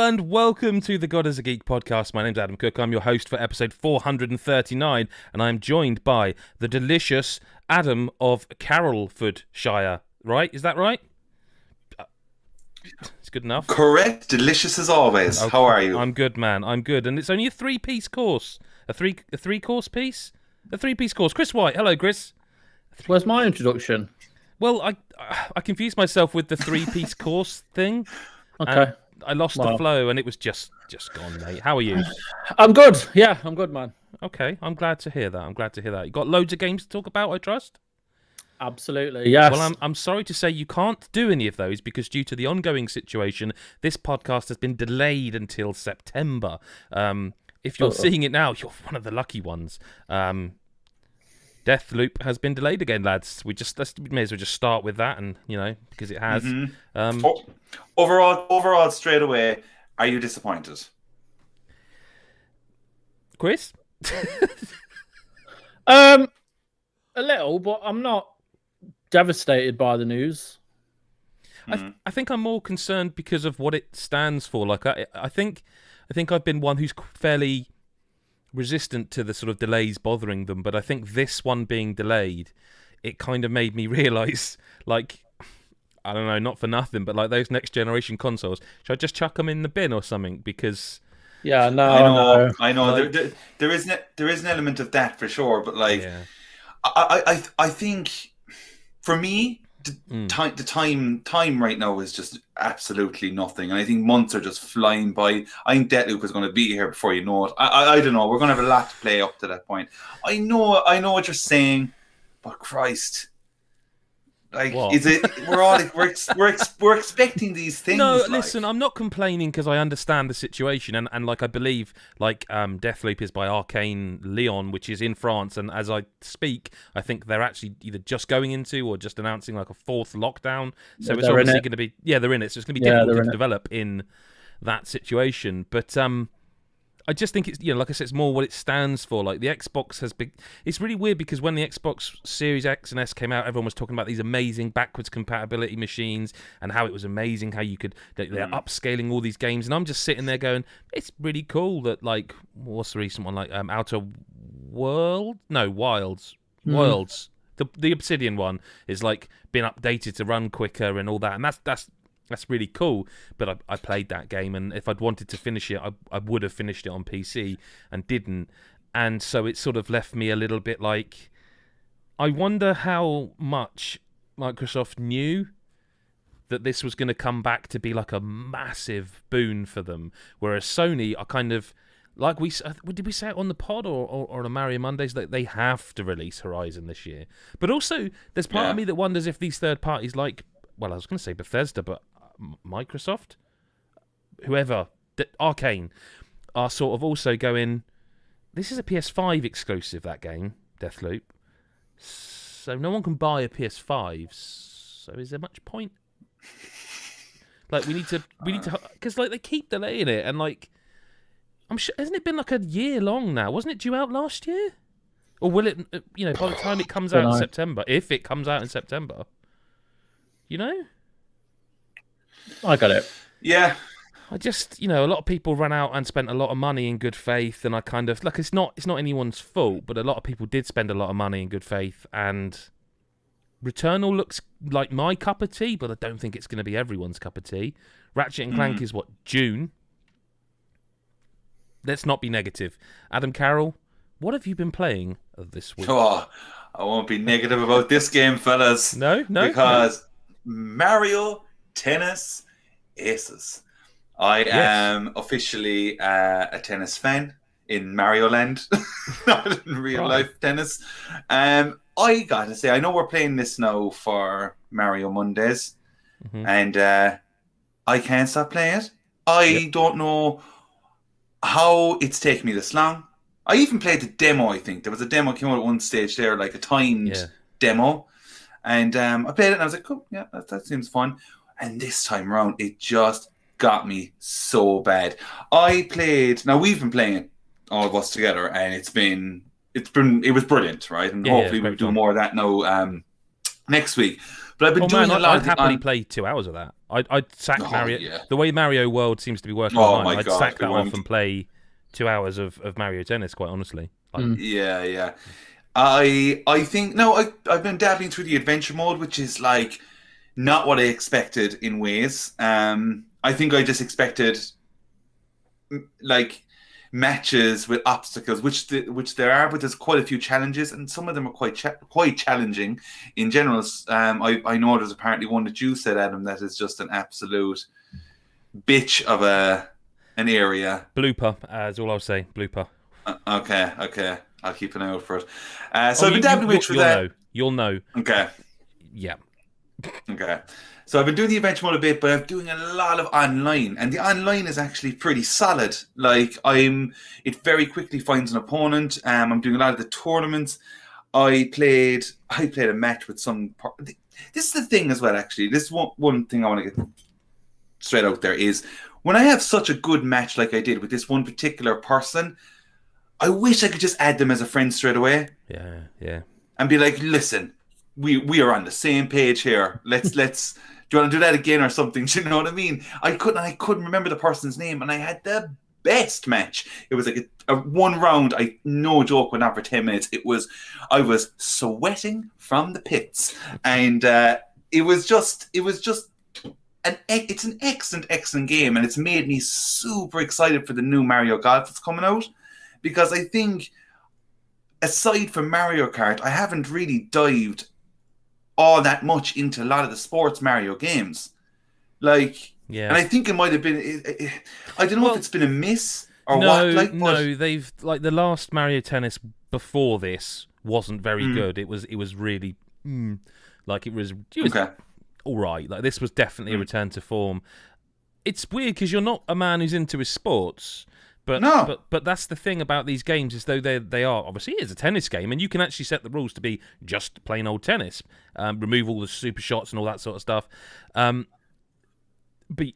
and welcome to the God is a Geek podcast. My name's Adam Cook. I'm your host for episode 439, and I'm joined by the delicious Adam of Carrollfordshire. Right? Is that right? It's good enough. Correct. Delicious as always. Okay. How are you? I'm good, man. I'm good, and it's only a three-piece course. A three-course piece. A three-piece course. Chris White. Hello, Chris. Where's my introduction? Well, I confused myself with the three-piece course thing. Okay. I lost the flow, and it was just gone, mate. How are you? I'm good. Yeah, I'm good, man. Okay, I'm glad to hear that. You got loads of games to talk about, I trust? Absolutely, yes. Well, I'm sorry to say you can't do any of those because due to the ongoing situation, this podcast has been delayed until September. If you're seeing it now, you're one of the lucky ones. Deathloop has been delayed again, lads. We may as well just start with that, and because it has. Overall, straight away, are you disappointed? Chris? A little, but I'm not devastated by the news. I think I'm more concerned because of what it stands for. Like I think I've been one who's fairly resistant to the sort of delays bothering them, but I think this one being delayed, it kind of made me realise, like, I don't know, not for nothing, but like those next generation consoles, should I just chuck them in the bin or something? Because I know. Like, there is an element of that for sure, but like, I think for me, the time right now is just absolutely nothing, and I think months are just flying by. I think Deathloop is going to be here before you know it. I don't know. We're going to have a lot to play up to that point. I know what you're saying, but Christ, like, what? Is it? We're all like, we're expecting these things. No, like. Listen, I'm not complaining because I understand the situation, and like I believe, like Deathloop is by Arcane Lyon, which is in France, and as I speak, I think they're actually either just going into or just announcing like a fourth lockdown. So it's obviously going to be they're in it. So it's going to be difficult to develop in that situation, but I just think it's, like I said, it's more what it stands for. Like the Xbox has been, it's really weird because when the Xbox Series X and S came out, everyone was talking about these amazing backwards compatibility machines and how it was amazing how you could, they're upscaling all these games. And I'm just sitting there going, it's really cool that, like, what's the recent one? Like Worlds. The Obsidian one is like been updated to run quicker and all that. And that's really cool, but I played that game, and if I'd wanted to finish it, I would have finished it on PC and didn't. And so it sort of left me a little bit like, I wonder how much Microsoft knew that this was going to come back to be like a massive boon for them, whereas Sony are kind of, like did we say it on the pod or on a Mario Mondays, that they have to release Horizon this year. But also, there's part of me that wonders if these third parties like, well, I was going to say Bethesda, but Microsoft, whoever, Arcane, are sort of also going, this is a PS5 exclusive, that game, Deathloop, so no one can buy a PS5, so is there much point? Like, we need to, because like they keep delaying it, and like, I'm sure, hasn't it been like a year long now? Wasn't it due out last year? Or will it, by the time it comes out in September, if it comes out in September, I got it. Yeah. I just, a lot of people ran out and spent a lot of money in good faith, and I kind of, like, it's not anyone's fault, but a lot of people did spend a lot of money in good faith, and Returnal looks like my cup of tea, but I don't think it's going to be everyone's cup of tea. Ratchet & Clank is June? Let's not be negative. Adam Carroll, what have you been playing this week? Oh, I won't be negative about this game, fellas. No? Because Mario Tennis Aces. I am officially a tennis fan in Mario Land, not in real life tennis. I gotta say, I know we're playing this now for Mario Mondays, and I can't stop playing it. I don't know how it's taken me this long. I even played the demo, I think. There was a demo came out at one stage there, like a timed demo. And I played it and I was like, cool, yeah, that seems fun. And this time around, it just got me so bad. Now we've been playing it, all of us together, and it was brilliant, right? And hopefully we'll do more of that now next week. But I've been doing a lot I'd of the happily play 2 hours of that. I'd sack Mario. Yeah. The way Mario World seems to be working Oh online, my I'd God, sack that who off won't? and play 2 hours of Mario Tennis. Quite honestly, Yeah. I think no. I've been dabbling through the adventure mode, which is like not what I expected in ways. I think I just expected like matches with obstacles, which there are, but there's quite a few challenges, and some of them are quite challenging in general. I know there's apparently one that you said, Adam, that is just an absolute bitch of an area. blooper. Is all I'll say. Blooper. Okay. I'll keep an eye out for it. So I've been dabbling through that. You'll know. Okay. Yeah. Okay. So I've been doing the adventure mode a bit, but I'm doing a lot of online, and the online is actually pretty solid. Like it very quickly finds an opponent. I'm doing a lot of the tournaments. I played a match with some. This is the thing as well. Actually, this is one thing I want to get straight out there is when I have such a good match like I did with this one particular person, I wish I could just add them as a friend straight away. Yeah. And be like, listen, we are on the same page here. Let's do you want to do that again or something? Do you know what I mean? I couldn't remember the person's name, and I had the best match. It was like a one round. No joke, went on for 10 minutes. I was sweating from the pits, and it's an excellent game, and it's made me super excited for the new Mario Golf that's coming out, because I think aside from Mario Kart, I haven't really dived all that much into a lot of the sports Mario games. Like, yeah. And I think it might have been, I don't know if it's been a miss or what. No, they've, like, the last Mario Tennis before this wasn't very good. It was really, like, it was okay. all right. Like, this was definitely a return to form. It's weird because you're not a man who's into his sports. But that's the thing about these games, is though they are, obviously it is a tennis game, and you can actually set the rules to be just plain old tennis, remove all the super shots and all that sort of stuff. But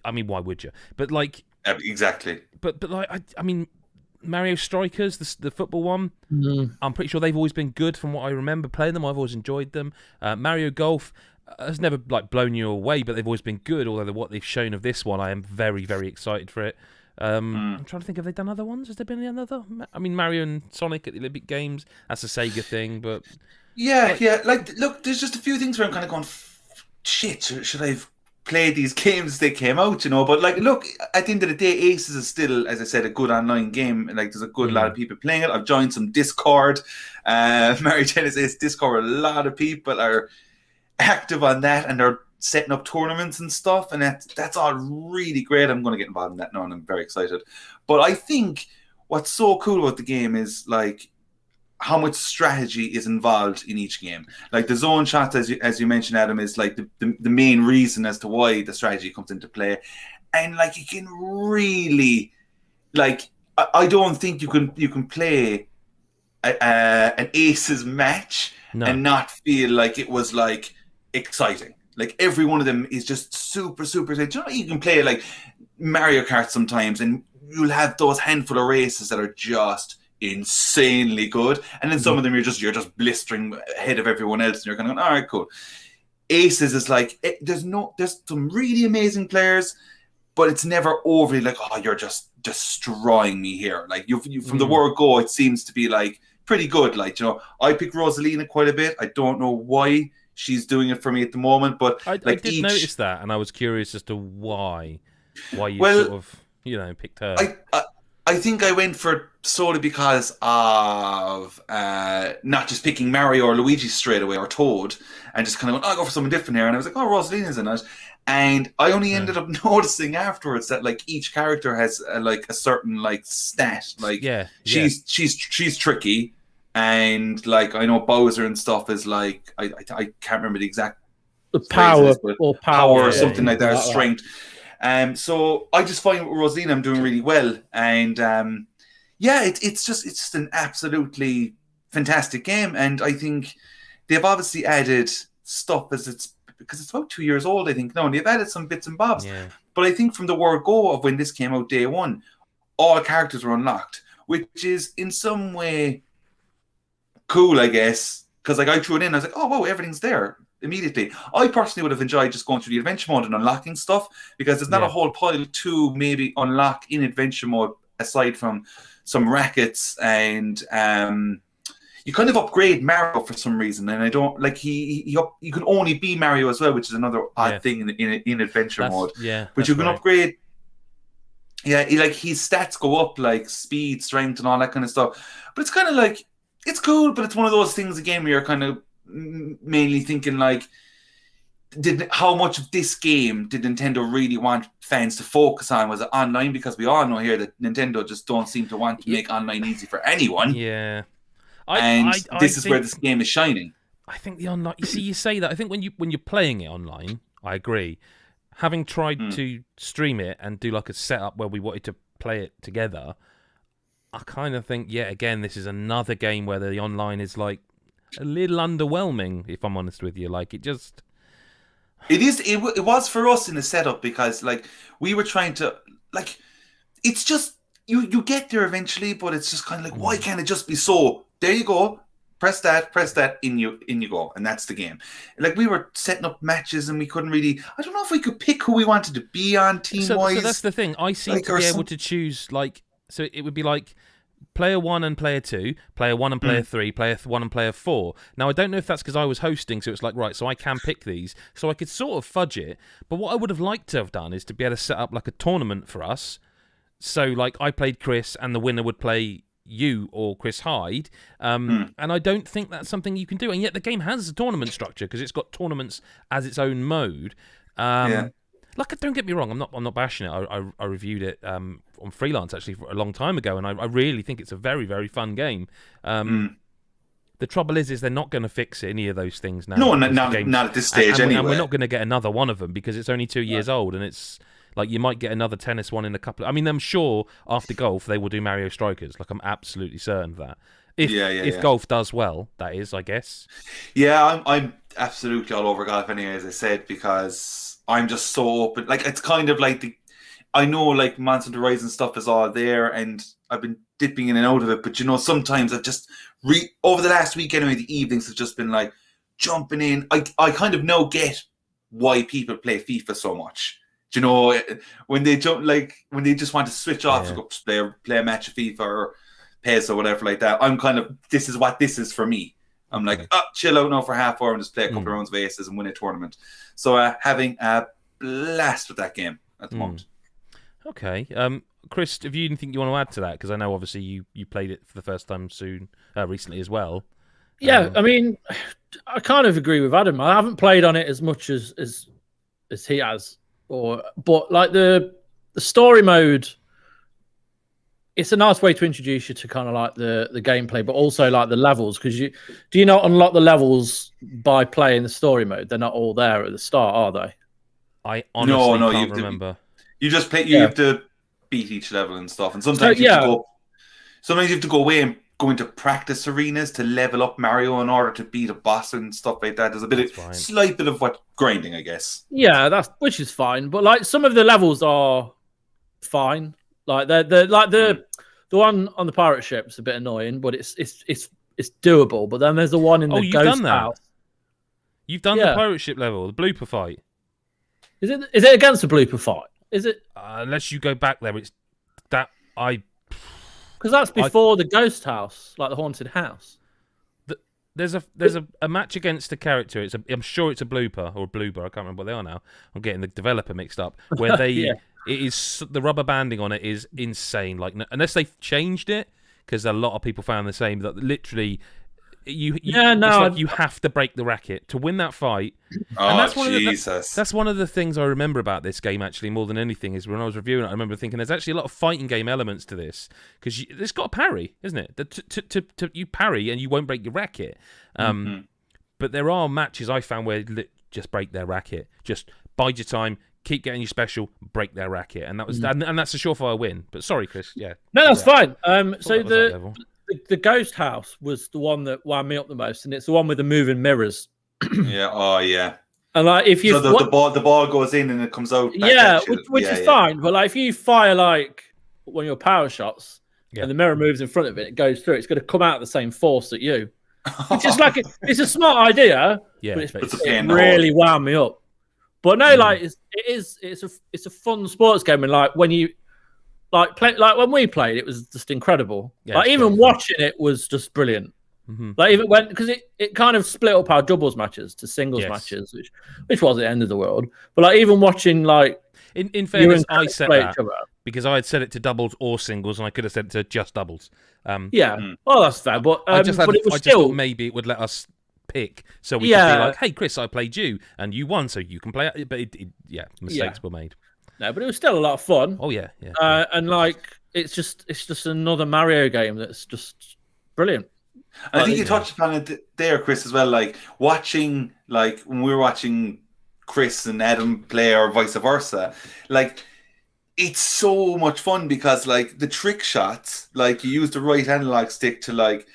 I mean, why would you? But like exactly. But like I mean, Mario Strikers, the football one, I'm pretty sure they've always been good from what I remember playing them. I've always enjoyed them. Mario Golf has never like blown you away, but they've always been good. Although what they've shown of this one, I am very, very excited for it. I'm trying to think, have they done other ones? Has there been another? I mean, Mario and Sonic at the Olympic Games, that's a Sega thing, but... Yeah. Like, look, there's just a few things where I'm kind of going, shit, should I have played these games as they came out, you know? But, like, look, at the end of the day, Aces is still, as I said, a good online game. Like, there's a good lot of people playing it. I've joined some Discord. Mario Tennis Ace Discord, a lot of people are active on that, and they're setting up tournaments and stuff, and that's all really great. I'm going to get involved in that now, and I'm very excited. But I think what's so cool about the game is like how much strategy is involved in each game. Like the zone shots, as you mentioned, Adam, is like the main reason as to why the strategy comes into play, and like you can really like I don't think you can play an Aces match and not feel like it was like exciting. Like every one of them is just super, super exciting. Do you know, you can play like Mario Kart sometimes, and you'll have those handful of races that are just insanely good, and then some of them you're just blistering ahead of everyone else, and you're kind of going, all right, cool. Aces is like there's some really amazing players, but it's never overly like, oh, you're just destroying me here. Like you from the word go, it seems to be like pretty good. Like, you know, I pick Rosalina quite a bit. I don't know why she's doing it for me at the moment, but I did notice that, and I was curious as to why you sort of, you know, picked her. I think I went for it solely because of not just picking Mario or Luigi straight away or Toad, and just kind of going, I'll go for something different here. And I was like, oh, Rosalina's in it. And I only ended up noticing afterwards that like each character has like a certain like stat. Like she's tricky. And like I know Bowser and stuff is like I can't remember the exact power or something like that, strength. So I just find with Rosina I'm doing really well, and it's just an absolutely fantastic game, and I think they've obviously added stuff because it's about 2 years old, I think now, and they've added some bits and bobs. Yeah. But I think from the word go of when this came out day one, all characters were unlocked, which is in some way cool, I guess, because like I threw it in, I was like, oh wow, everything's there. immediately. I personally would have enjoyed just going through the adventure mode and unlocking stuff, because there's not a whole pile to maybe unlock in adventure mode aside from some rackets, and you kind of upgrade Mario for some reason, and I don't like you can only be Mario as well, which is another odd thing in adventure mode. Yeah, but you can upgrade. Yeah, like his stats go up, like speed, strength, and all that kind of stuff. But it's kind of like, it's cool, but it's one of those things again where you're kind of mainly thinking like, how much of this game did Nintendo really want fans to focus on? Was it online? Because we all know here that Nintendo just don't seem to want to make online easy for anyone. Yeah. This is where this game is shining. I think the online. You say that. I think when you're playing it online, I agree. Having tried to stream it and do like a setup where we wanted to play it together, I kind of think, again, this is another game where the online is like a little underwhelming. If I'm honest with you, like it just. It is. It was for us in the setup, because like we were trying to like. It's just you get there eventually, but it's just kind of like, why can't it just be so? There you go. Press that, in you go, and that's the game. Like we were setting up matches, and we couldn't really. I don't know if we could pick who we wanted to be on team wise. So that's the thing. I seem to be able to choose. Like, so it would be like player 1 and player 2, player 1 and player 3, player 1 and player 4. Now I don't know if that's because I was hosting, so it's like right, so I can pick these, so I could sort of fudge it. But what I would have liked to have done is to be able to set up like a tournament for us. So like I played Chris, and the winner would play you or Chris Hyde, and I don't think that's something you can do, and yet the game has a tournament structure because it's got tournaments as its own mode. Like, don't get me wrong, I'm not bashing it. I reviewed it on Freelance actually for a long time ago, and I really think it's a very, very fun game. The trouble is they're not going to fix any of those things now. No, not at this stage anyway. And we're not going to get another one of them because it's only 2 years old, and it's. Like, you might get another tennis one in a couple. I mean, I'm sure after golf they will do Mario Strikers. Like, I'm absolutely certain of that. If golf does well, that is, I guess. Yeah, I'm absolutely all over golf anyway, as I said, because I'm just so open. Like, it's kind of like I know like Monster Horizon stuff is all there, and I've been dipping in and out of it. But sometimes I've just over the last week anyway, the evenings have just been like jumping in. I kind of now get why people play FIFA so much. When they when they just want to switch off to go play a match of FIFA or PES or whatever like that, I'm kind of, this is what this is for me. I'm like, chill out now for half hour and just play a couple of rounds of aces and win a tournament. So having a blast with that game at the moment. Okay. Chris, have you anything you want to add to that? Because I know obviously you played it for the first time recently as well. Yeah, I mean, I kind of agree with Adam. I haven't played on it as much as he has. But like the story mode, it's a nice way to introduce you to kind of like the gameplay, but also like the levels, because do you not unlock the levels by playing the story mode? They're not all there at the start, are they? I honestly can't remember. You just play. You have to beat each level and stuff, and sometimes you have to go. Sometimes you have to go away and go into practice arenas to level up Mario in order to beat a boss and stuff like that. There's a slight bit of grinding, I guess. Yeah, which is fine. But like some of the levels are fine. Like the one on the pirate ship's a bit annoying, but it's doable. But then there's the one in the ghost house. You've done the pirate ship level, the blooper fight. Is it against the blooper fight? Is it? Unless you go back there, it's that I. Because that's before the ghost house, like the haunted house. There's a match against a character. I'm sure it's a blooper or a blooper. I can't remember what they are now. I'm getting the developer mixed up. Where they it is the rubber banding on it is insane. Like unless they've changed it, because a lot of people found the same. That literally you have to break the racket to win that fight. And that's that's one of the things I remember about this game actually more than anything is when I was reviewing it. I remember thinking there's actually a lot of fighting game elements to this because it's got a parry, isn't it? You parry and you won't break your racket. But there are matches I found where just break their racket, just bide your time, keep getting your special, break their racket, and that was and that's a surefire win. But sorry, Chris. Yeah, no, that's fine. So the ghost house was the one that wound me up the most, and it's the one with the moving mirrors. Yeah. And like if you the ball goes in and it comes out. Which is fine. But like if you fire like one of your power shots and the mirror moves in front of it, it goes through. It's going to come out the same force at you. It's just like it's a smart idea, Yeah, but but It's a it pain in the really wound me up. But no, like it's a fun sports game, and like when you play, like when we played, it was just incredible. Yeah, like it's even great fun. watching it was just brilliant. Like even when because it kind of split up our doubles matches to singles matches, which was the end of the world. But like even watching like in fairness, I Chris set play that each other. because I had set it to doubles or singles, and I could have set it to just doubles. Well, that's fair. But I just but it was just still thought maybe it would let us pick, so we could be like, "Hey, Chris, I played you, and you won, so you can play it." But mistakes were made. No, but it was still a lot of fun. Oh yeah. And like it's just another Mario game that's just brilliant. I think you touched upon it there, Chris, as well. Like watching, like when we were watching Chris and Adam play, or vice versa. Like it's so much fun because, like, the trick shots, like you use the right analog stick to like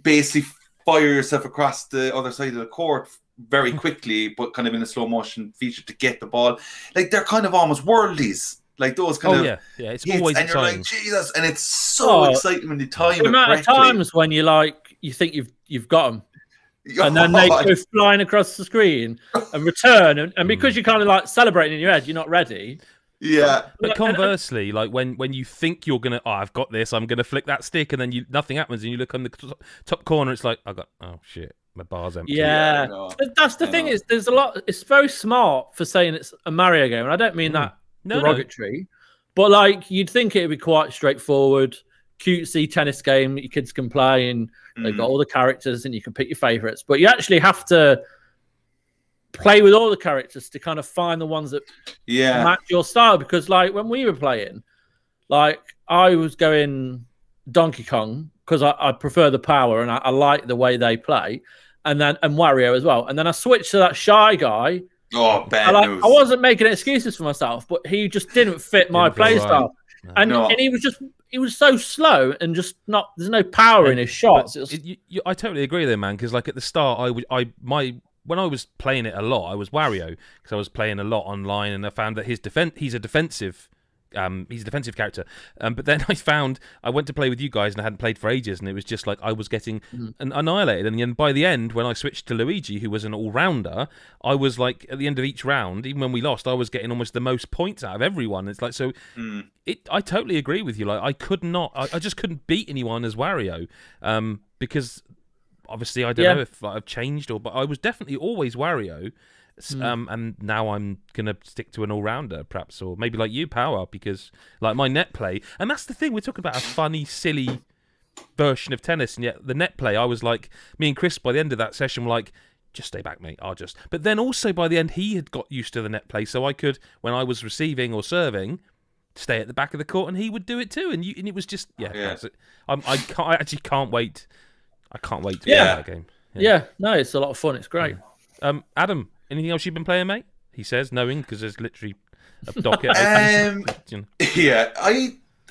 basically fire yourself across the other side of the court very quickly, but kind of in a slow motion feature to get the ball. Like they're kind of almost worldies. Like those kind of it's hits, always and exciting. you're like, Jesus, and it's so exciting when you time it The amount correctly. of times when you think you've got them, and then they go flying across the screen and return, and because you're kind of like celebrating in your head, you're not ready. Yeah, but conversely, like when you think you're gonna, I've got this, I'm gonna flick that stick, and then nothing happens, and you look on the top corner, it's like oh shit, my bar's empty. Yeah, that's the thing is there's a lot. It's very smart for saying it's a Mario game, and I don't mean that derogatory, but like you'd think it'd be quite straightforward, cutesy tennis game that your kids can play, and they've got all the characters, and you can pick your favorites. But you actually have to play with all the characters to kind of find the ones that match your style. Because like when we were playing, like I was going Donkey Kong because I prefer the power and I like the way they play, and Wario as well. And then I switched to that Shy Guy. Oh, bad news. I wasn't making excuses for myself, but he just didn't fit my play style. And he was so slow and just not. There's no power in his shots. I totally agree there, man. Because like at the start, when I was playing it a lot, I was Wario because I was playing a lot online, and I found that he's a defensive character. But then I went to play with you guys, and I hadn't played for ages, and it was just like I was getting annihilated. And then by the end, when I switched to Luigi, who was an all-rounder, I was like at the end of each round, even when we lost, I was getting almost the most points out of everyone. It's like I totally agree with you. Like I just couldn't beat anyone as Wario, because obviously I don't know if I've changed but I was definitely always Wario. And now I'm gonna stick to an all-rounder, perhaps, or maybe like you, Power, because like my net play, and that's the thing, we're talking about a funny, silly version of tennis, and yet the net play, I was like, me and Chris by the end of that session were like, just stay back, mate. But then also by the end, he had got used to the net play, so I could, when I was receiving or serving, stay at the back of the court, and he would do it too, and it was just I actually can't wait. I can't wait to play that game. No, it's a lot of fun. It's great. Adam, anything else you've been playing, mate? He says, knowing, because there's literally a docket.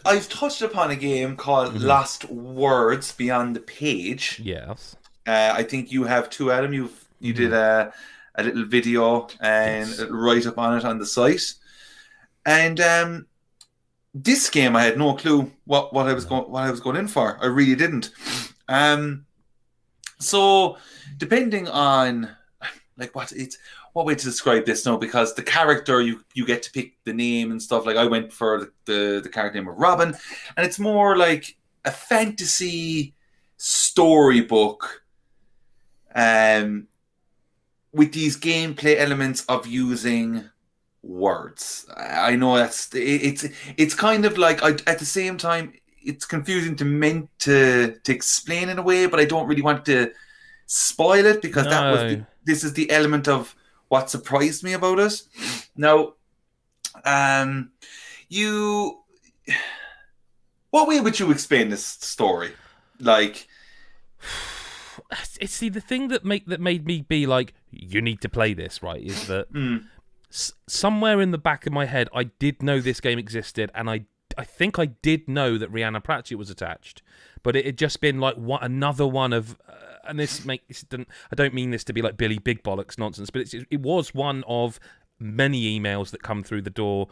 I've touched upon a game called Lost Words Beyond the Page. Yes. I think you have too, Adam. You did a little video and a write-up on it on the site. And this game, I had no clue what I was going in for. I really didn't. So depending on like what way to describe this now, because the character you get to pick the name and stuff. Like I went for the character name of Robin, and it's more like a fantasy storybook, with these gameplay elements of using words. I know it's kind of like at the same time it's confusing to explain in a way, but I don't really want to spoil it because this is the element of what surprised me about it. Now, what way would you explain this story? Like, it's the thing that made me be like, you need to play this, right? Is that somewhere in the back of my head, I did know this game existed, and I think I did know that Rihanna Pratchett was attached, but it had just been like another one of. And I don't mean this to be like Billy Big Bollocks nonsense, but it was one of many emails that come through the door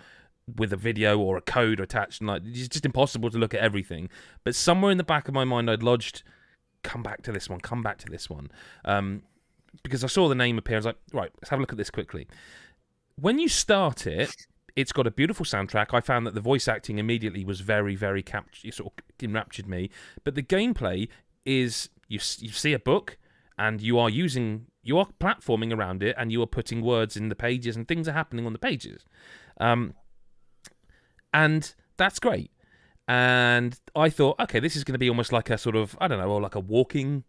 with a video or a code attached, and like it's just impossible to look at everything. But somewhere in the back of my mind, I'd lodged come back to this one, because I saw the name appear. I was like, right, let's have a look at this quickly. When you start it, it's got a beautiful soundtrack. I found that the voice acting immediately was very, very sort of enraptured me. But the gameplay is you see a book and you are platforming around it, and you are putting words in the pages, and things are happening on the pages, and that's great. And I thought, okay, this is going to be almost like a sort of, I don't know, or like a walking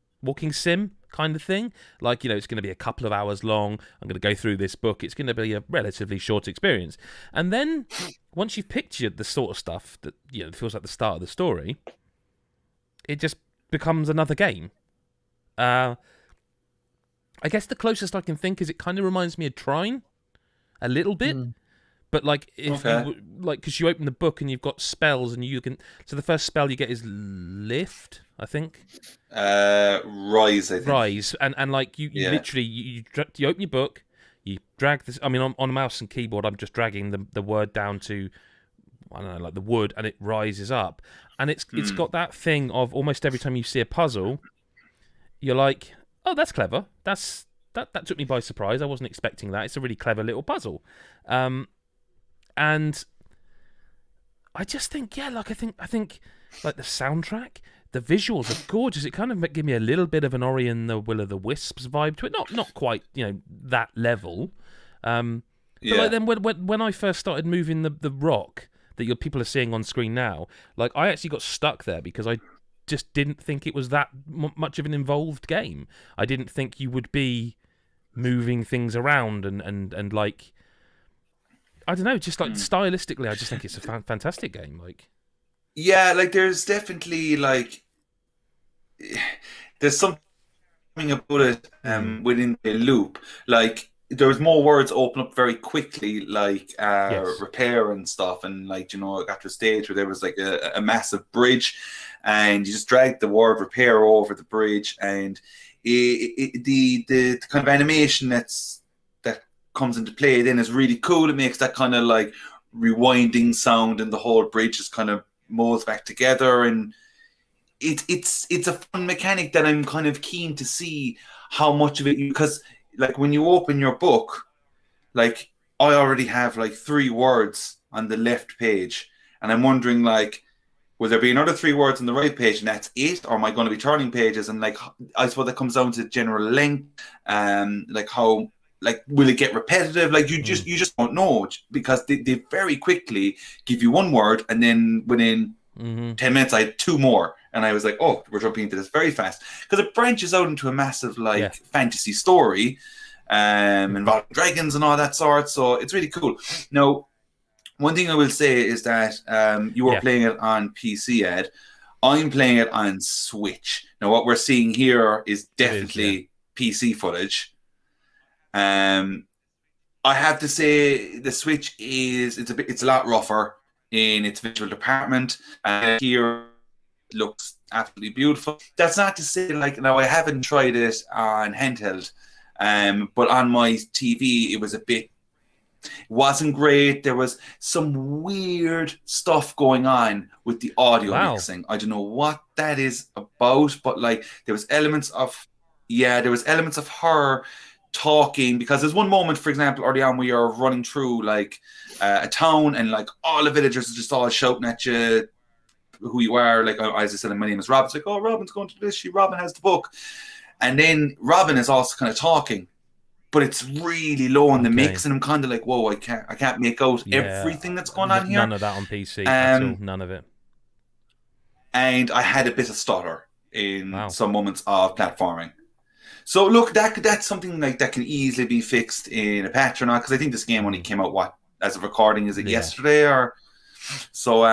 sim kind of thing. Like, you know, it's going to be a couple of hours long. I'm going to go through this book. It's going to be a relatively short experience. And then once you've pictured the sort of stuff that, you know, feels like the start of the story, it just becomes another game. I guess the closest I can think is it kind of reminds me of Trine a little bit. But like, if because you open the book and you've got spells, and you can. So the first spell you get is lift, I think. Rise, I think. Rise, and like you literally you open your book, you drag this. I mean, on a mouse and keyboard, I'm just dragging the word down to, I don't know, like the wood, and it rises up, and it's got that thing of almost every time you see a puzzle, you're like, oh, that's clever. That took me by surprise. I wasn't expecting that. It's a really clever little puzzle. And I just think, I think like the soundtrack, the visuals are gorgeous. It kind of give me a little bit of an Ori and the Will of the Wisps vibe to it. Not quite, you know, that level. But like then when I first started moving the rock that your people are seeing on screen now, like I actually got stuck there because I just didn't think it was that much of an involved game. I didn't think you would be moving things around and like, I don't know, just like stylistically, I just think it's a fantastic game. Like, yeah, like there's definitely like there's something about it within the loop. Like there's more words open up very quickly, like repair and stuff, and like, you know, after a stage where there was like a massive bridge, and you just drag the word repair over the bridge, and the kind of animation that comes into play then is really cool. It makes that kind of like rewinding sound, and the whole bridge just kind of molds back together, and it's a fun mechanic that I'm kind of keen to see how much of it, because like when you open your book, like I already have like 3 words on the left page, and I'm wondering like, will there be another 3 words on the right page and that's it, or am I going to be turning pages? And like, I suppose that comes down to general length, like how, like, will it get repetitive? Like you just don't know, because they very quickly give you 1 word, and then within 10 minutes I had 2 more, and I was like, oh, we're jumping into this very fast, because it branches out into a massive like fantasy story, involving dragons and all that sort. So it's really cool. Now, one thing I will say is that you were playing it on PC, Ed. I'm playing it on Switch. Now, what we're seeing here is definitely PC footage. I have to say the Switch it's a lot rougher in its visual department. Here it looks absolutely beautiful. That's not to say, like, now I haven't tried it on handheld, but on my TV it wasn't great. There was some weird stuff going on with the audio mixing. I don't know what that is about, but like there was elements of her talking, because there's one moment, for example, early on where you're running through like a town, and like all the villagers are just all shouting at you who you are. Like, as I said, my name is Robin. It's like, oh, Robin's going to this. Robin has the book, and then Robin is also kind of talking, but it's really low in the mix, and I'm kind of like, whoa, I can't make out everything that's going on here. None of that on PC at all. None of it. And I had a bit of stutter in some moments of platforming. So look, that's something like that can easily be fixed in a patch or not, because I think this game only came out as of recording, is it yesterday or so?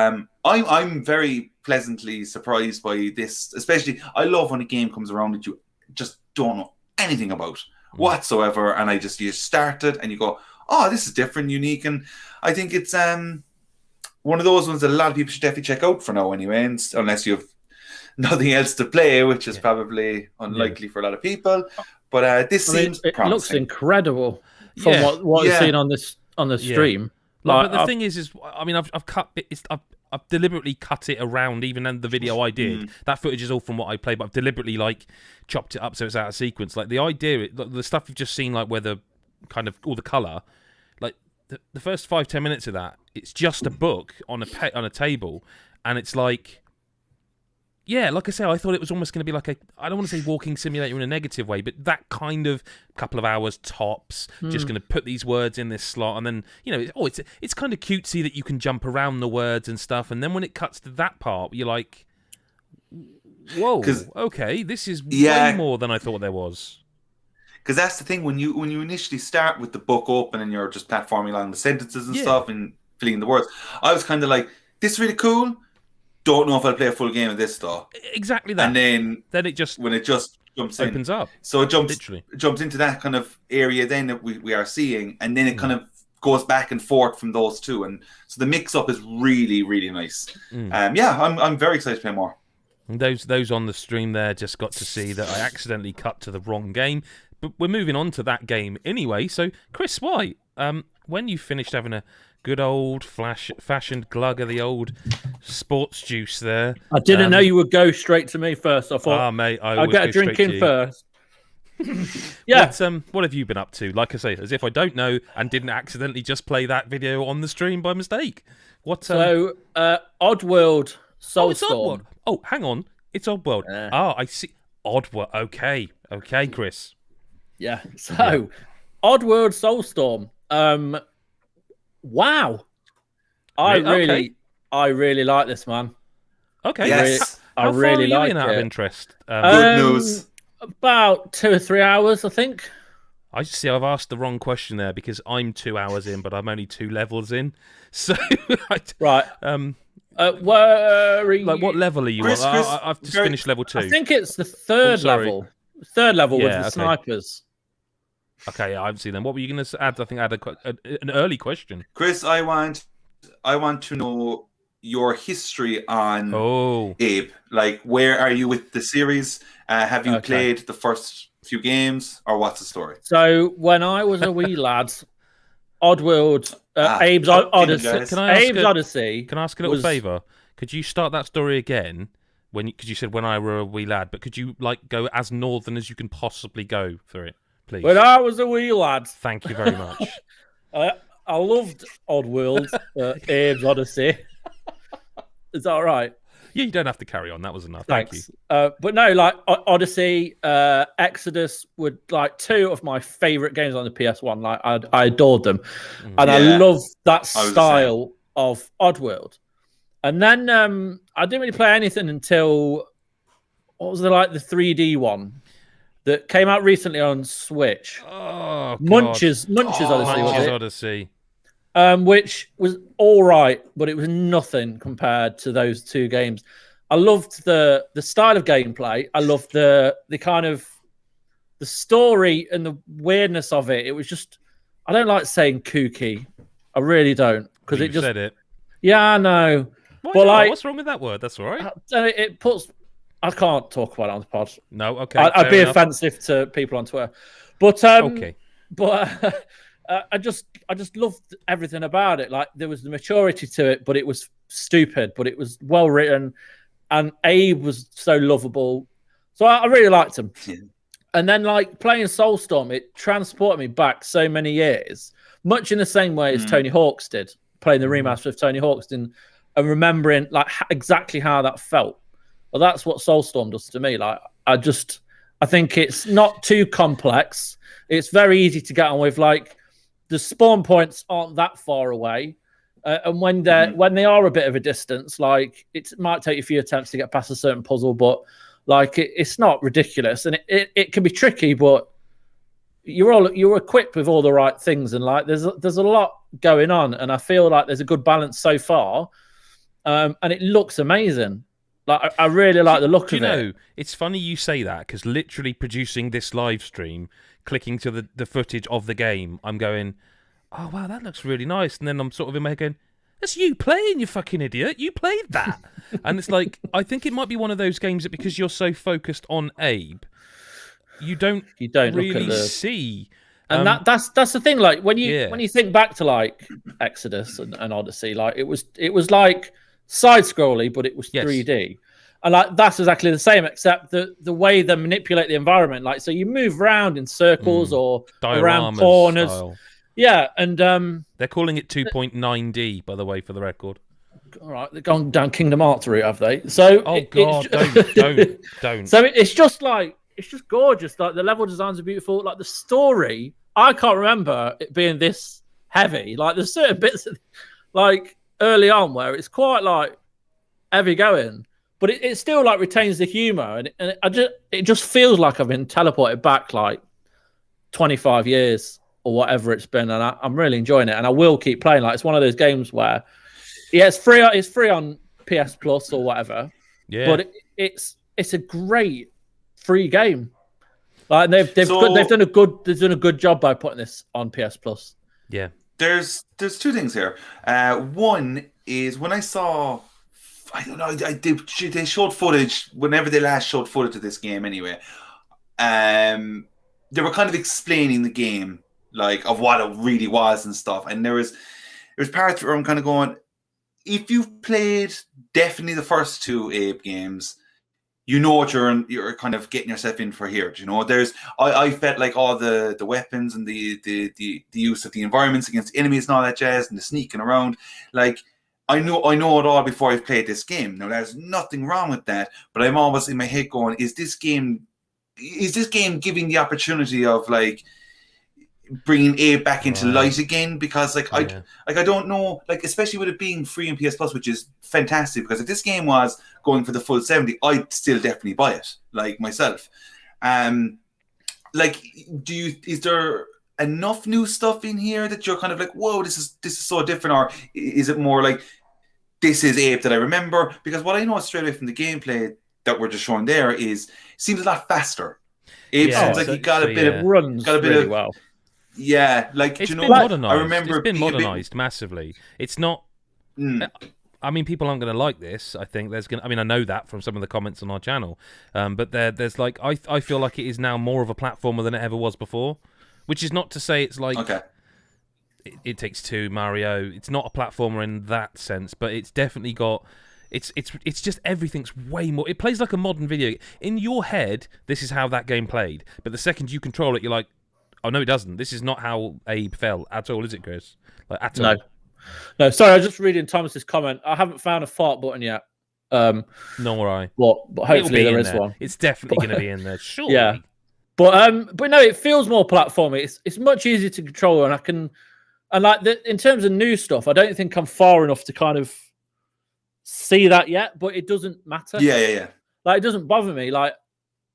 I'm very pleasantly surprised by this. Especially, I love when a game comes around that you just don't know anything about whatsoever, and you start it and you go, oh, this is different, unique, and I think it's one of those ones that a lot of people should definitely check out for now anyway, unless you have nothing else to play, which is probably unlikely for a lot of people. But this seems promising. Looks incredible from what you've seen on this stream. But the thing is I mean, I've cut I've deliberately cut it around, even in the video I did. That footage is all from what I played, but I've deliberately like chopped it up so it's out of sequence. Like the idea, the stuff you've just seen, like where the kind of all the color, like the first 5-10 minutes of that, it's just a book on a table, and it's like. Yeah, like I say, I thought it was almost going to be like I don't want to say walking simulator in a negative way, but that kind of couple of hours tops, just going to put these words in this slot, and then, it's kind of cutesy that you can jump around the words and stuff, and then when it cuts to that part, you're like, whoa, okay, this is way more than I thought there was. Because that's the thing, when you initially start with the book open and you're just platforming along the sentences and stuff and filling in the words, I was kind of like, this is really cool. Don't know if I'll play a full game of this though. Exactly that. And then it just jumps opens up. So it jumps into that kind of area then that we are seeing, and then it kind of goes back and forth from those two, and so the mix up is really, really nice. I'm very excited to play more. And those on the stream there just got to see that I accidentally cut to the wrong game, but we're moving on to that game anyway. So Chris White, when you finished having a good old fashioned glug of the old sports juice there. I didn't know you would go straight to me first. I thought, mate, I'll get a drink in first. What have you been up to? Like I say, as if I don't know and didn't accidentally just play that video on the stream by mistake. Oddworld Soulstorm. It's Oddworld. Oh, hang on. It's Oddworld. I see. Oddworld. Okay, Chris. Yeah. So, Oddworld Soulstorm. Wow, I really like this, man. Okay, yes, I really like it. Out of interest, good news. About 2 or 3 hours, I think. I see. I've asked the wrong question there because I'm 2 hours in, but I'm only 2 levels in. So, right. What level are you on? I've just finished level 2. I think it's the third level. Third level with the snipers. Okay, I haven't seen them. What were you going to add? I think I had an early question. Chris, I want to know your history on Abe. Like, where are you with the series? Have you played the first few games, or what's the story? So, when I was a wee lad, Oddworld, Abe's Odyssey. Odyssey. Can I ask a little favour? Could you start that story again? Because you said when I were a wee lad, but could you go as northern as you can possibly go through it? Please. When I was a wee lad. Thank you very much. I loved Oddworld, Abe's Odyssey. Is that all right? Yeah, you don't have to carry on. That was enough. Thanks. Thank you. But no, like Odyssey, Exodus were like 2 of my favourite games on the PS1. Like I adored them, and I love that style of Oddworld. And then I didn't really play anything until what was the 3D one that came out recently on Switch. Oh, God. Munch's Odyssey. Munch's Odyssey. Which was all right, but it was nothing compared to those 2 games. I loved the style of gameplay. I loved the kind of the story and the weirdness of it. It was just, I don't like saying kooky. I really don't, because it just said it. Yeah, I know. But what's wrong with that word? That's all right. It puts. I can't talk about it on the pod. No, okay. I'd be offensive to people on Twitter. But okay. But I just loved everything about it. Like, there was the maturity to it, but it was stupid, but it was well written, and Abe was so lovable. So I really liked him. And then, like, playing Soulstorm, it transported me back so many years, much in the same way as Tony Hawk's did, playing the remaster of Tony Hawk's and remembering like exactly how that felt. Well, that's what Soulstorm does to me. Like, I think it's not too complex. It's very easy to get on with. Like, the spawn points aren't that far away, and when they are a bit of a distance, like, it might take you a few attempts to get past a certain puzzle, but like it's not ridiculous, and it can be tricky, but you're equipped with all the right things, and like there's a lot going on, and I feel like there's a good balance so far, and it looks amazing. Like, I really like the look of it. It's funny you say that, because literally producing this live stream, clicking to the footage of the game, I'm going, oh, wow, that looks really nice. And then I'm sort of in my head going, that's you playing, you fucking idiot. You played that. And it's like, I think it might be one of those games that because you're so focused on Abe, you don't really see. And that's the thing. Like, when you think back to like Exodus and Odyssey, like it was like side-scrolly, but it was Yes. 3D. And like that's exactly the same, except the way they manipulate the environment. Like, so you move around in circles or around Dioramas corners. style. Yeah, and they're calling it 2.9D, by the way, for the record. all right, they've gone down Kingdom Hearts route, have they? So God, don't. So it's just gorgeous. Like the level designs are beautiful. Like the story, I can't remember it being this heavy. Like there's certain bits, like early on, where it's quite like heavy going. But it still like retains the humor, and it just feels like I've been teleported back like 25 years or whatever it's been, and I'm really enjoying it, and I will keep playing. Like it's one of those games where, yeah, it's free on PS Plus or whatever. Yeah, but it's a great free game. Like they've done a good job by putting this on PS Plus. Yeah, there's two things here. One is when I saw. I don't know. They showed footage whenever they last showed footage of this game. Anyway, they were kind of explaining the game, like of what it really was and stuff. And there was parts where I'm kind of going, if you've played definitely the first two Abe games, you know what you're kind of getting yourself in for here. You know, I felt like all the weapons and the use of the environments against enemies and all that jazz and the sneaking around, like. I know it all before I've played this game. Now, there's nothing wrong with that, but I'm always in my head going, is this game giving the opportunity of like bringing Abe back into light again? Because I don't know, like especially with it being free in PS Plus, which is fantastic. Because if this game was going for the full 70, I'd still definitely buy it, like myself. Like, is there enough new stuff in here that you're kind of like, whoa, this is so different, or is it more like this is Abe that I remember? Because what I know straight away from the gameplay that we're just showing there is seems a lot faster. Abe seems like he got a bit of runs, got a bit really well. Yeah, like it's you know, been modernized. I remember it's been modernized massively. It's not. I mean, people aren't going to like this. I think there's going to... I mean, I know that from some of the comments on our channel. But there's like... I feel like it is now more of a platformer than it ever was before. Which is not to say it's like... Okay. It Takes Two, Mario. It's not a platformer in that sense. But it's definitely got... It's just everything's way more... It plays like a modern video game. In your head, this is how that game played. But the second you control it, you're like... Oh, no, it doesn't. This is not how Abe felt at all, is it, Chris? Like, at all. No, sorry, I was just reading Thomas's comment. I haven't found a fart button yet. Nor I. But hopefully there is one. It's definitely going to be in there, sure. Yeah. But no, it feels more platformy. It's much easier to control, and in terms of new stuff, I don't think I'm far enough to kind of see that yet, but it doesn't matter. Yeah. Like, it doesn't bother me. Like,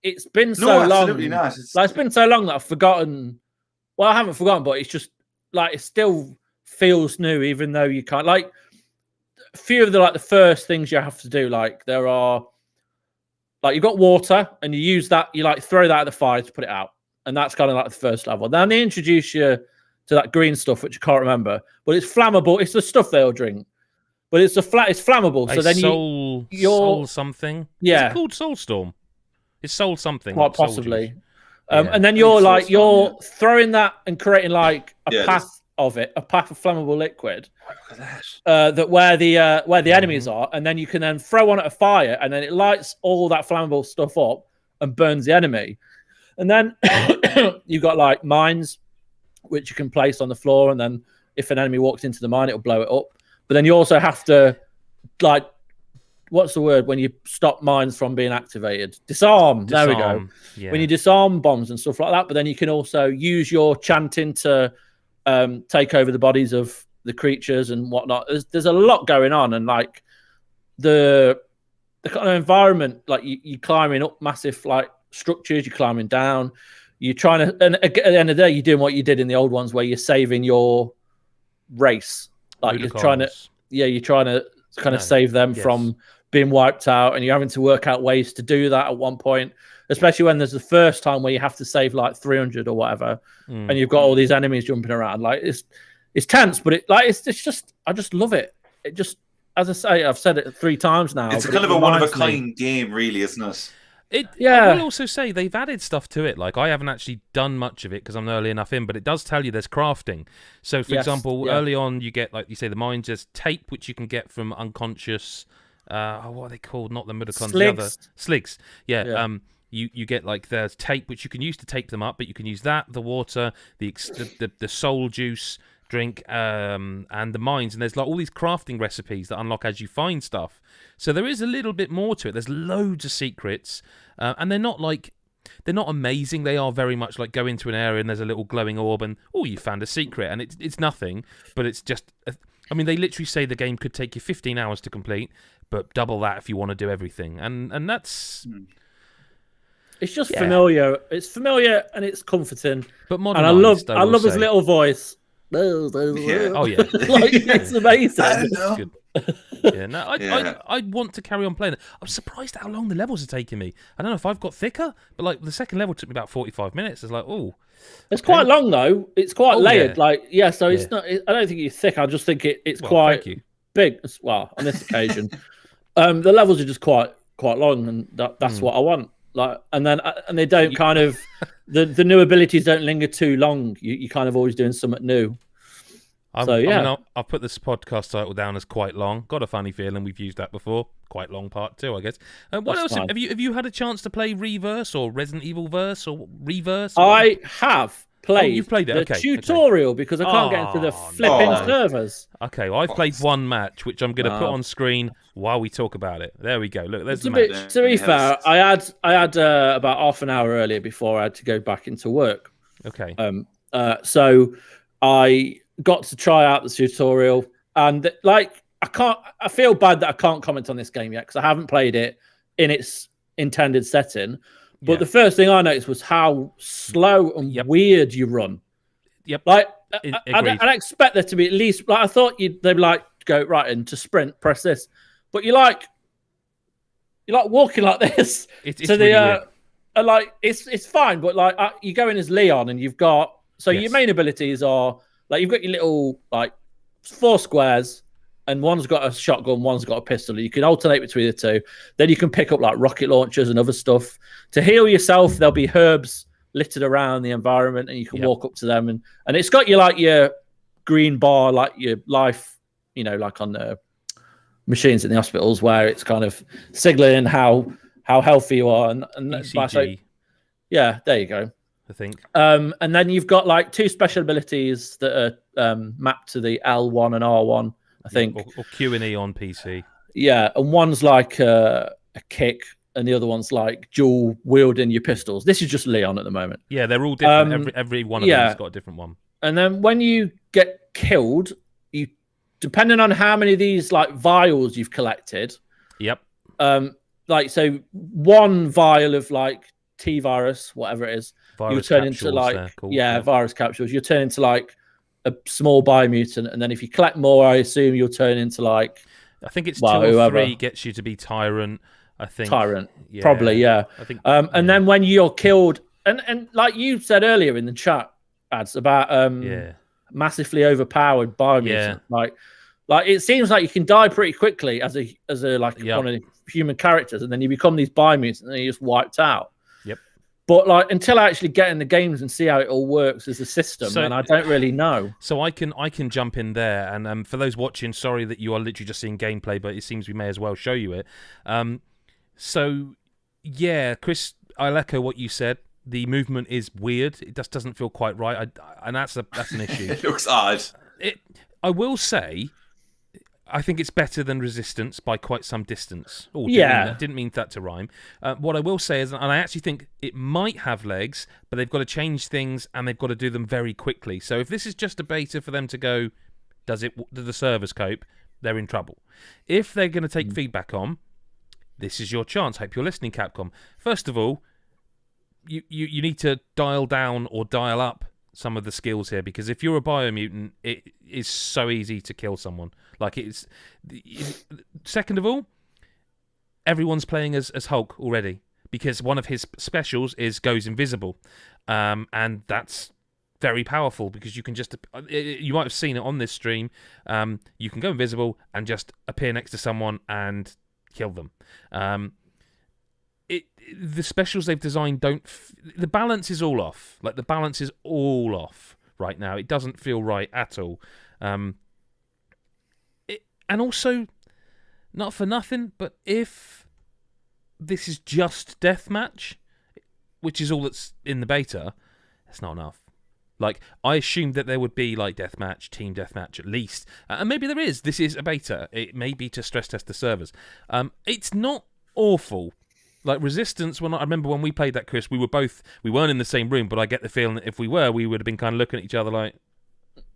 it's been so long. Absolutely not. Like, it's been so long that I've forgotten. Well, I haven't forgotten, but it's just like it still feels new, even though you can't. Like, a few of the first things you have to do, like there are, like you've got water and you use that, you like throw that at the fire to put it out, and that's kind of like the first level. Then they introduce you to that green stuff, which I can't remember, but it's flammable. It's the stuff they'll drink, but it's flammable. So then soul something. Yeah, is it called Soulstorm? It's Soul something. Quite possibly. And then you're throwing that and creating like a path of it, a path of flammable liquid that where the enemies are, and then you can then throw on it a fire, and then it lights all that flammable stuff up and burns the enemy. And then you've got like mines which you can place on the floor, and then if an enemy walks into the mine, it'll blow it up. But then you also have to, like, what's the word when you stop mines from being activated? Disarm. There we go. Yeah. When you disarm bombs and stuff like that. But then you can also use your chanting to take over the bodies of the creatures and whatnot. There's a lot going on, and like the kind of environment, like you climbing up massive like structures, you're climbing down, you're trying to, and at the end of the day, you're doing what you did in the old ones, where you're saving your race. Like you're trying to kind of save them from being wiped out, and you're having to work out ways to do that at one point, especially when there's the first time where you have to save like 300 or whatever, and you've got all these enemies jumping around. Like it's tense, but it's just, I just love it. It just, as I say, I've said it 3 times now. It's a kind of a one of a kind game, really, isn't it? I will also say they've added stuff to it. Like, I haven't actually done much of it because I'm not early enough in, but it does tell you there's crafting. So, for example, early on you get, like you say, the mines. There's tape, which you can get from unconscious... what are they called? Not the Mudokons, the other... Sligs. Yeah. You get, like, there's tape, which you can use to tape them up, but you can use that, the water, the soul juice drink, and the mines, and there's like all these crafting recipes that unlock as you find stuff. So there is a little bit more to it. There's loads of secrets, and they're not amazing. They are very much like go into an area and there's a little glowing orb and you found a secret, and it's nothing, but it's just I mean, they literally say the game could take you 15 hours to complete, but double that if you want to do everything, and that's it's just familiar. It's familiar and it's comforting. But modern, and I love his little voice. Yeah. Oh yeah, like, it's amazing. I don't know. Good. I want to carry on playing it. I'm surprised at how long the levels are taking me. I don't know if I've got thicker, but like the second level took me about 45 minutes. It's like, it's quite long though. It's quite layered. Yeah. So it's not. I don't think it's thick. I just think it's quite big. Well, on this occasion, the levels are just quite long, and that's what I want. Like, and they don't kind of the new abilities don't linger too long. You kind of always doing something new. I'll put this podcast title down as quite long. Got a funny feeling we've used that before. Quite long part 2, I guess. What else have you had a chance to play Reverse or Resident Evil Verse or Reverse? I have played. You've played it. The tutorial because I can't get into the flipping servers. Okay, well, I've played one match, which I'm going to put on screen while we talk about it. There we go. Look, there's the match. To be fair, I had about half an hour earlier before I had to go back into work. Okay. So I got to try out the tutorial, and like I feel bad that I can't comment on this game yet because I haven't played it in its intended setting. But the first thing I noticed was how slow and weird you run. Yep. Like I'd expect there to be at least like I thought they'd like go right into sprint, press this, but you're like walking like this. It's really weird. Like it's fine, but like you go in as Leon, and you've got your main abilities are like you've got your little like 4 squares, and one's got a shotgun, one's got a pistol. You can alternate between the two. Then you can pick up like rocket launchers and other stuff to heal yourself. There'll be herbs littered around the environment, and you can walk up to them, and it's got your green bar, like your life, like on the machines in the hospitals where it's kind of signaling how healthy you are, and ECG. Yeah, there you go. I think. And then you've got like 2 special abilities that are mapped to the L1 and R1, I think. Or Q and E on PC. Yeah, and one's like a kick, and the other one's like dual wielding your pistols. This is just Leon at the moment. Yeah, they're all different. Every one of them's got a different one. And then when you get killed, you depending on how many of these like vials you've collected. Yep. Like so, 1 vial of like T-virus, whatever it is, you'll turn into like virus capsules. You'll turn into like a small biomutant, and then if you collect more, I assume you'll turn into like I think it's 2 or 3 gets you to be Tyrant. I think Tyrant, probably, yeah. I think, and then when you're killed, and like you said earlier in the chat, ads about massively overpowered biomutant, like it seems like you can die pretty quickly as a one of the human characters, and then you become these biomutants, and then you're just wiped out. But like until I actually get in the games and see how it all works as a system, and I don't really know. So I can jump in there, and for those watching, sorry that you are literally just seeing gameplay, but it seems we may as well show you it. So yeah, Chris, I'll echo what you said. The movement is weird. It just doesn't feel quite right, and that's an issue. It looks odd. I will say, I think it's better than Resistance by quite some distance. Didn't mean that to rhyme. What I will say is, and I actually think it might have legs, but they've got to change things, and they've got to do them very quickly. So if this is just a beta for them to go, do the servers cope? They're in trouble. If they're going to take feedback on, this is your chance. Hope you're listening, Capcom. First of all, you need to dial down or dial up some of the skills here, because if you're a biomutant, it is so easy to kill someone. Like second of all, everyone's playing as Hulk already, because one of his specials goes invisible, and that's very powerful because you can just you might have seen it on this stream. You can go invisible and just appear next to someone and kill them. the specials they've designed the balance is all off. Like, the balance is all off right now. It doesn't feel right at all. And also, not for nothing, but if this is just deathmatch, which is all that's in the beta, that's not enough. Like, I assumed that there would be, like, deathmatch, team deathmatch at least. And maybe there is. This is a beta. It may be to stress test the servers. It's not awful. Like, Resistance, I remember when we played that, Chris, we weren't in the same room, but I get the feeling that if we were, we would have been kind of looking at each other like...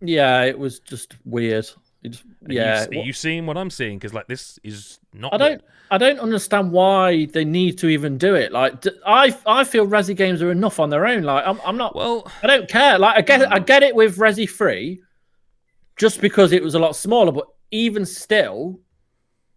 Yeah, it was just weird. Are you seeing what I'm seeing? Because, like, this is not I don't understand why they need to even do it. Like, I feel Resi games are enough on their own. Like, I'm not... Well... I don't care. Like, I get it with Resi 3, just because it was a lot smaller, but even still,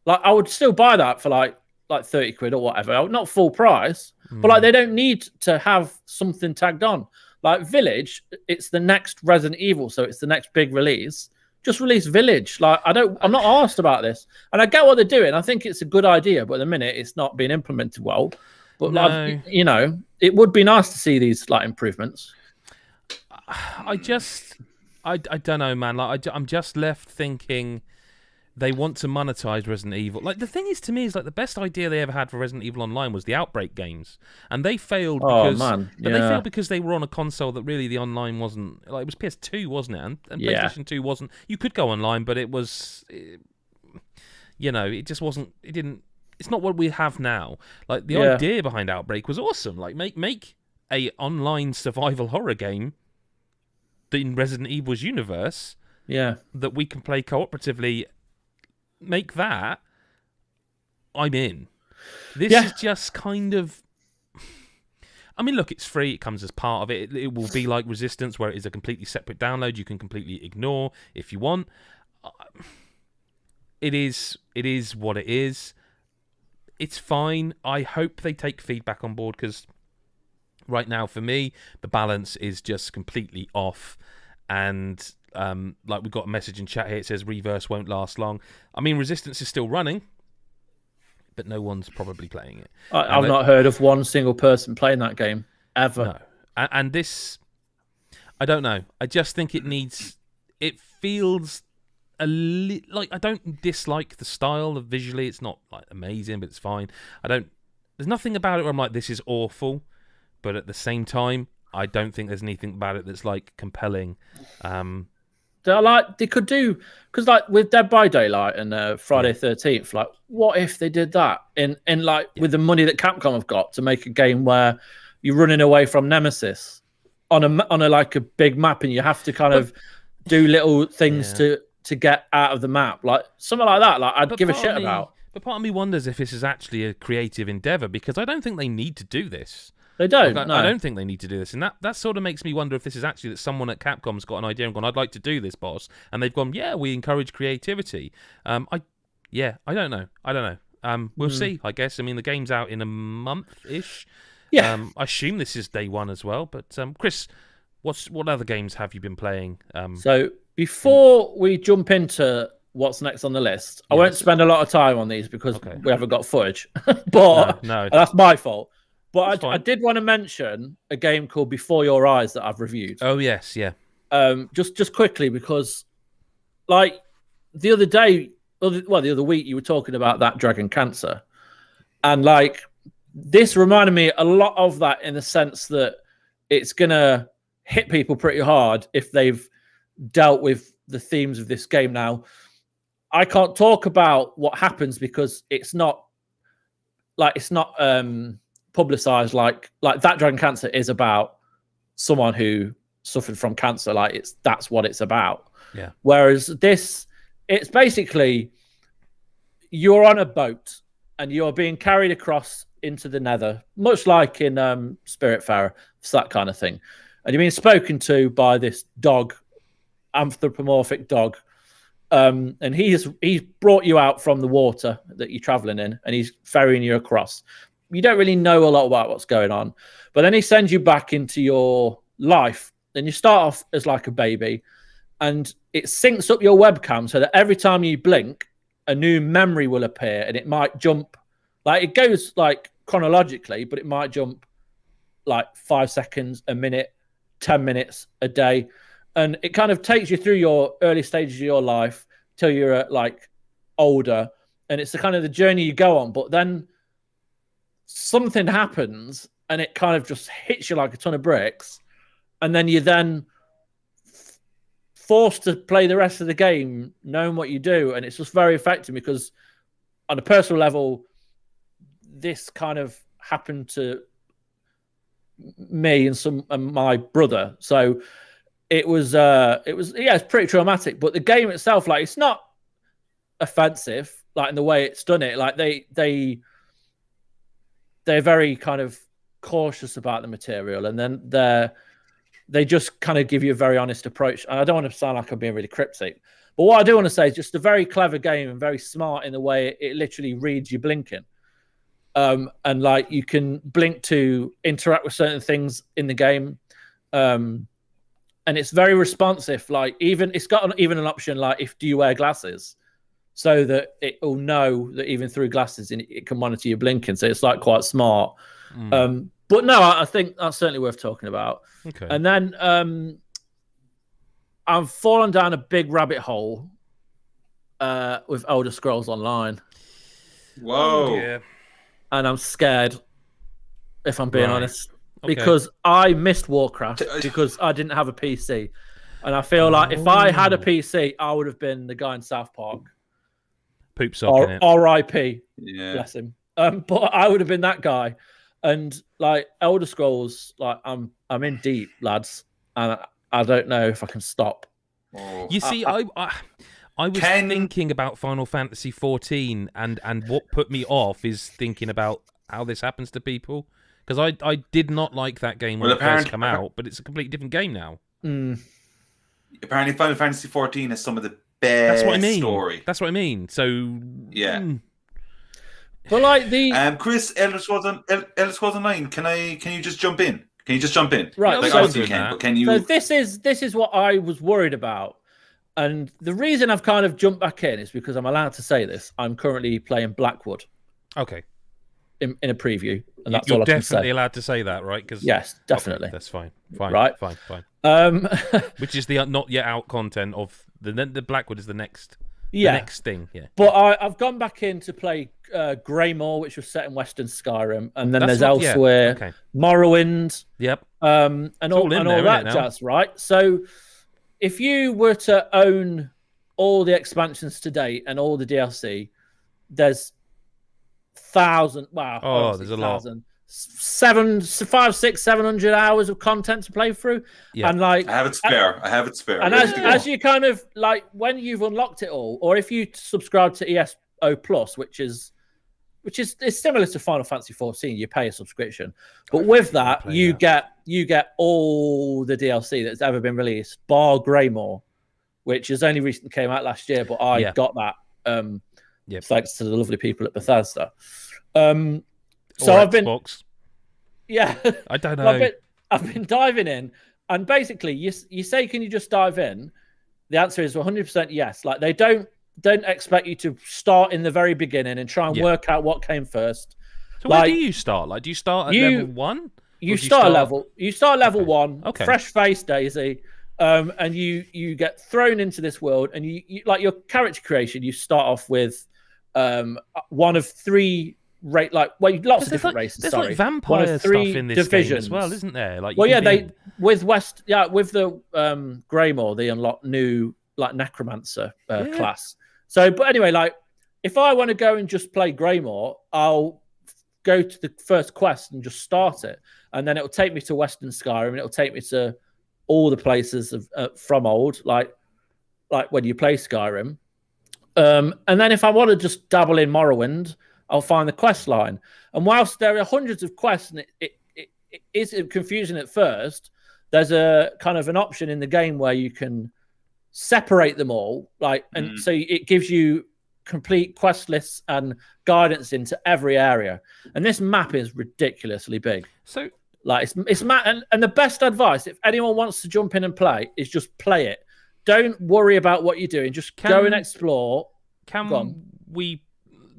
like, I would still buy that for, like 30 quid or whatever. Not full price, but like, they don't need to have something tagged on. Like Village, it's the next Resident Evil, so it's the next big release. Just release Village. Like, I'm not asked about this. And I get what they're doing. I think it's a good idea, but at the minute it's not being implemented well. But no. like, you know, it would be nice to see these like improvements. I don't know, man. Like, I'm just left thinking they want to monetize Resident Evil. Like, the thing is, to me, is like the best idea they ever had for Resident Evil Online was the Outbreak games, and they failed because they failed because they were on a console that really the online wasn't. Like, it was PS2, wasn't it? And PlayStation 2 wasn't. You could go online, but it was, you know, it just wasn't. It didn't. It's not what we have now. Like, the idea behind Outbreak was awesome. Like, make a online survival horror game in Resident Evil's universe. Yeah, that we can play cooperatively. Make that, I'm in. This is just kind of... I mean, look, it's free. It comes as part of it. It will be like Resistance, where it is a completely separate download. You can completely ignore if you want. It is what it is. It's fine. I hope they take feedback on board, because right now, for me, the balance is just completely off. And... like, we've got a message in chat here. It says Reverse won't last long. I mean, Resistance is still running, but no one's probably playing it. I've not heard of one single person playing that game ever. No, and this, I don't know. I just think it needs. It feels like, I don't dislike the style of visually. It's not like amazing, but it's fine. There's nothing about it where I'm like, this is awful, but at the same time, I don't think there's anything about it that's like compelling. They could do, because like with Dead by Daylight and Friday 13th, like, what if they did that in with the money that Capcom have got to make a game where you're running away from Nemesis on a like a big map, and you have to kind of do little things to get out of the map, like something like that. Like, I'd give a shit about. But part of me wonders if this is actually a creative endeavor, because I don't think they need to do this. They don't. Like, I don't think they need to do this, and that sort of makes me wonder if this is actually that someone at Capcom's got an idea and gone, "I'd like to do this, boss," and they've gone, "Yeah, we encourage creativity." I don't know. We'll see. I guess. I mean, the game's out in a month-ish. Yeah. I assume this is day one as well. But Chris, what other games have you been playing? So before we jump into what's next on the list, I won't spend a lot of time on these because we haven't got footage. But no, that's my fault. But I did want to mention a game called Before Your Eyes that I've reviewed. Oh, yes, yeah. Just quickly, because like the other week, you were talking about that Dragon Cancer. And like, this reminded me a lot of that, in the sense that it's going to hit people pretty hard if they've dealt with the themes of this game. Now, I can't talk about what happens because it's not publicized like that. Dragon Cancer is about someone who suffered from cancer. Like, that's what it's about. Yeah. Whereas this, it's basically you're on a boat and you're being carried across into the Nether, much like in Spiritfarer. It's that kind of thing. And you're being spoken to by this dog, anthropomorphic dog. And he's brought you out from the water that you're traveling in, and he's ferrying you across. You don't really know a lot about what's going on, but then he sends you back into your life. Then you start off as like a baby, and it syncs up your webcam so that every time you blink, a new memory will appear, and it might jump. Like, it goes like chronologically, but it might jump like 5 seconds, a minute, 10 minutes, a day. And it kind of takes you through your early stages of your life till you're like older. And it's the kind of the journey you go on. But then something happens and it kind of just hits you like a ton of bricks. And then you're then forced to play the rest of the game knowing what you do. And it's just very effective because on a personal level, this kind of happened to me and my brother. So it was it's pretty traumatic. But the game itself, like, it's not offensive, like in the way it's done it. Like they're very kind of cautious about the material, and then they just kind of give you a very honest approach. And I don't want to sound like I'm being really cryptic, but what I do want to say is just a very clever game and very smart in the way it literally reads you blinking. And like you can blink to interact with certain things in the game. And it's very responsive. Like it's got even an option like do you wear glasses, so that it will know that even through glasses it can monitor your blinking. So it's like quite smart. But no, I think that's certainly worth talking about. Okay. And then I've fallen down a big rabbit hole with Elder Scrolls Online. Whoa. Yeah. And I'm scared, if I'm being honest, Okay. because I missed Warcraft because I didn't have a PC. And I feel like if I had a PC, I would have been the guy in South Park. Poop sock in it. R.I.P. Yeah. Bless him. But I would have been that guy. And like Elder Scrolls, like I'm in deep, lads, and I don't know if I can stop. Oh. You see, I was thinking about Final Fantasy 14, and what put me off is thinking about how this happens to people, because I did not like that game when it first came out, but it's a completely different game now. Apparently, Final Fantasy 14 has some of the best story. That's what I mean. So yeah. But like Chris, Elder Scrolls Online, can you just jump in? Can you just jump in? Right. Like, so, obviously you can, but can you? So this is what I was worried about, and the reason I've kind of jumped back in is because I'm allowed to say this. I'm currently playing Blackwood. Okay. In a preview, and that's You're all I can say. definitely allowed to say that, right? Yes, definitely. Okay, that's fine. Fine. Right. Fine. Which is the not yet out content of the Blackwood is the next. Yeah. The next thing. Yeah. But I've gone back in to play Greymoor, which was set in Western Skyrim, and then there's elsewhere Morrowind. Yep. And all that jazz, right? So if you were to own all the expansions to date and all the DLC, there's 1,000. Wow. Oh, there's a lot. 700 hours of content to play through. Yeah. And like I have it spare. And as you kind of like when you've unlocked it all, or if you subscribe to ESO Plus, which is it's similar to Final Fantasy 14, you pay a subscription. But with that, you get all the DLC that's ever been released, bar Greymoor, which has only recently came out last year, but I got that thanks to the lovely people at Bethesda. So I've been, I don't know. I've been diving in, and basically, you say, can you just dive in? The answer is 100% yes. Like they don't expect you to start in the very beginning and try and work out what came first. So where do you start? Like, do you start at level 1? You start level 1. Okay. Fresh face, Daisy. And you get thrown into this world, and you like your character creation. You start off with one of 3. Lots of different races. There's sorry, like vampire stuff in this divisions game as well, isn't there? Like, with the Greymoor, they unlock new like necromancer class. So, but anyway, like if I want to go and just play Greymoor, I'll go to the first quest and just start it, and then it'll take me to Western Skyrim, and it'll take me to all the places of from old, like when you play Skyrim. And then if I want to just dabble in Morrowind, I'll find the quest line. And whilst there are hundreds of quests, and it is confusing at first, there's a kind of an option in the game where you can separate them all, so it gives you complete quest lists and guidance into every area. And this map is ridiculously big. So, like it's mad. And the best advice, if anyone wants to jump in and play, is just play it. Don't worry about what you're doing. Just go and explore.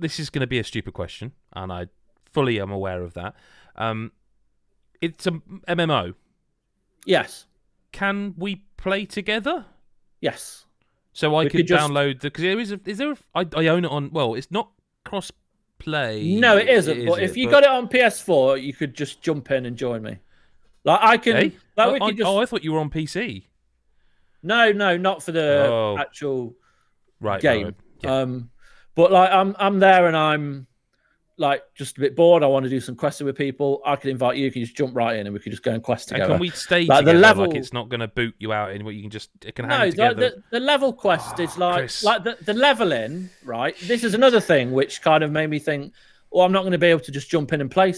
This is going to be a stupid question, and I fully am aware of that. It's a MMO. Yes. Can we play together? Yes. So I could download because I own it on. Well, it's not cross play. No, it isn't. But if you got it on PS4, you could just jump in and join me. Like I can. Hey? Like we could just. Oh, I thought you were on PC. No, not for the actual game. Right. Yeah. But like I'm there and I'm like just a bit bored. I want to do some questing with people. I can invite you. You can just jump right in and we could just go and quest together. And can we stay like together? The level... Like it's not going to boot you out in what you can hang together. Like the level quest is like Chris. like the leveling, right? This is another thing which kind of made me think, well, I'm not going to be able to just jump in and play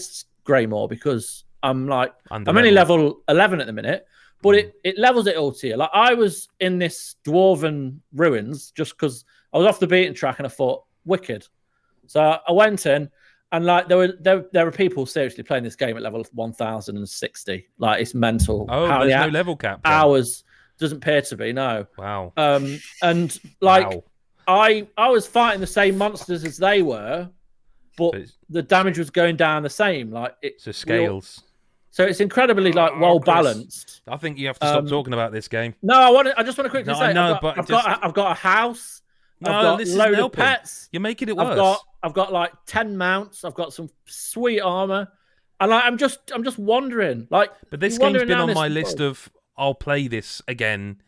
Greymore because I'm only level 11 at the minute, but it levels it all to you. Like I was in this dwarven ruins just because I was off the beaten track and I thought, wicked. So I went in. And like there were people seriously playing this game at level 1060. Like it's mental. Oh, there's no level cap. Then. Hours doesn't appear to be. No. Wow. And like I was fighting the same monsters as they were, but the damage was going down the same. Like it's scales. So it's incredibly well balanced. I think you have to stop talking about this game. No, I just want to quickly say. I've got a house. I've got a load of pets. You're making it worse. I've got like 10 mounts. I've got some sweet armor, and like I'm just wondering. Like, but this game's been on my list of I'll play this again.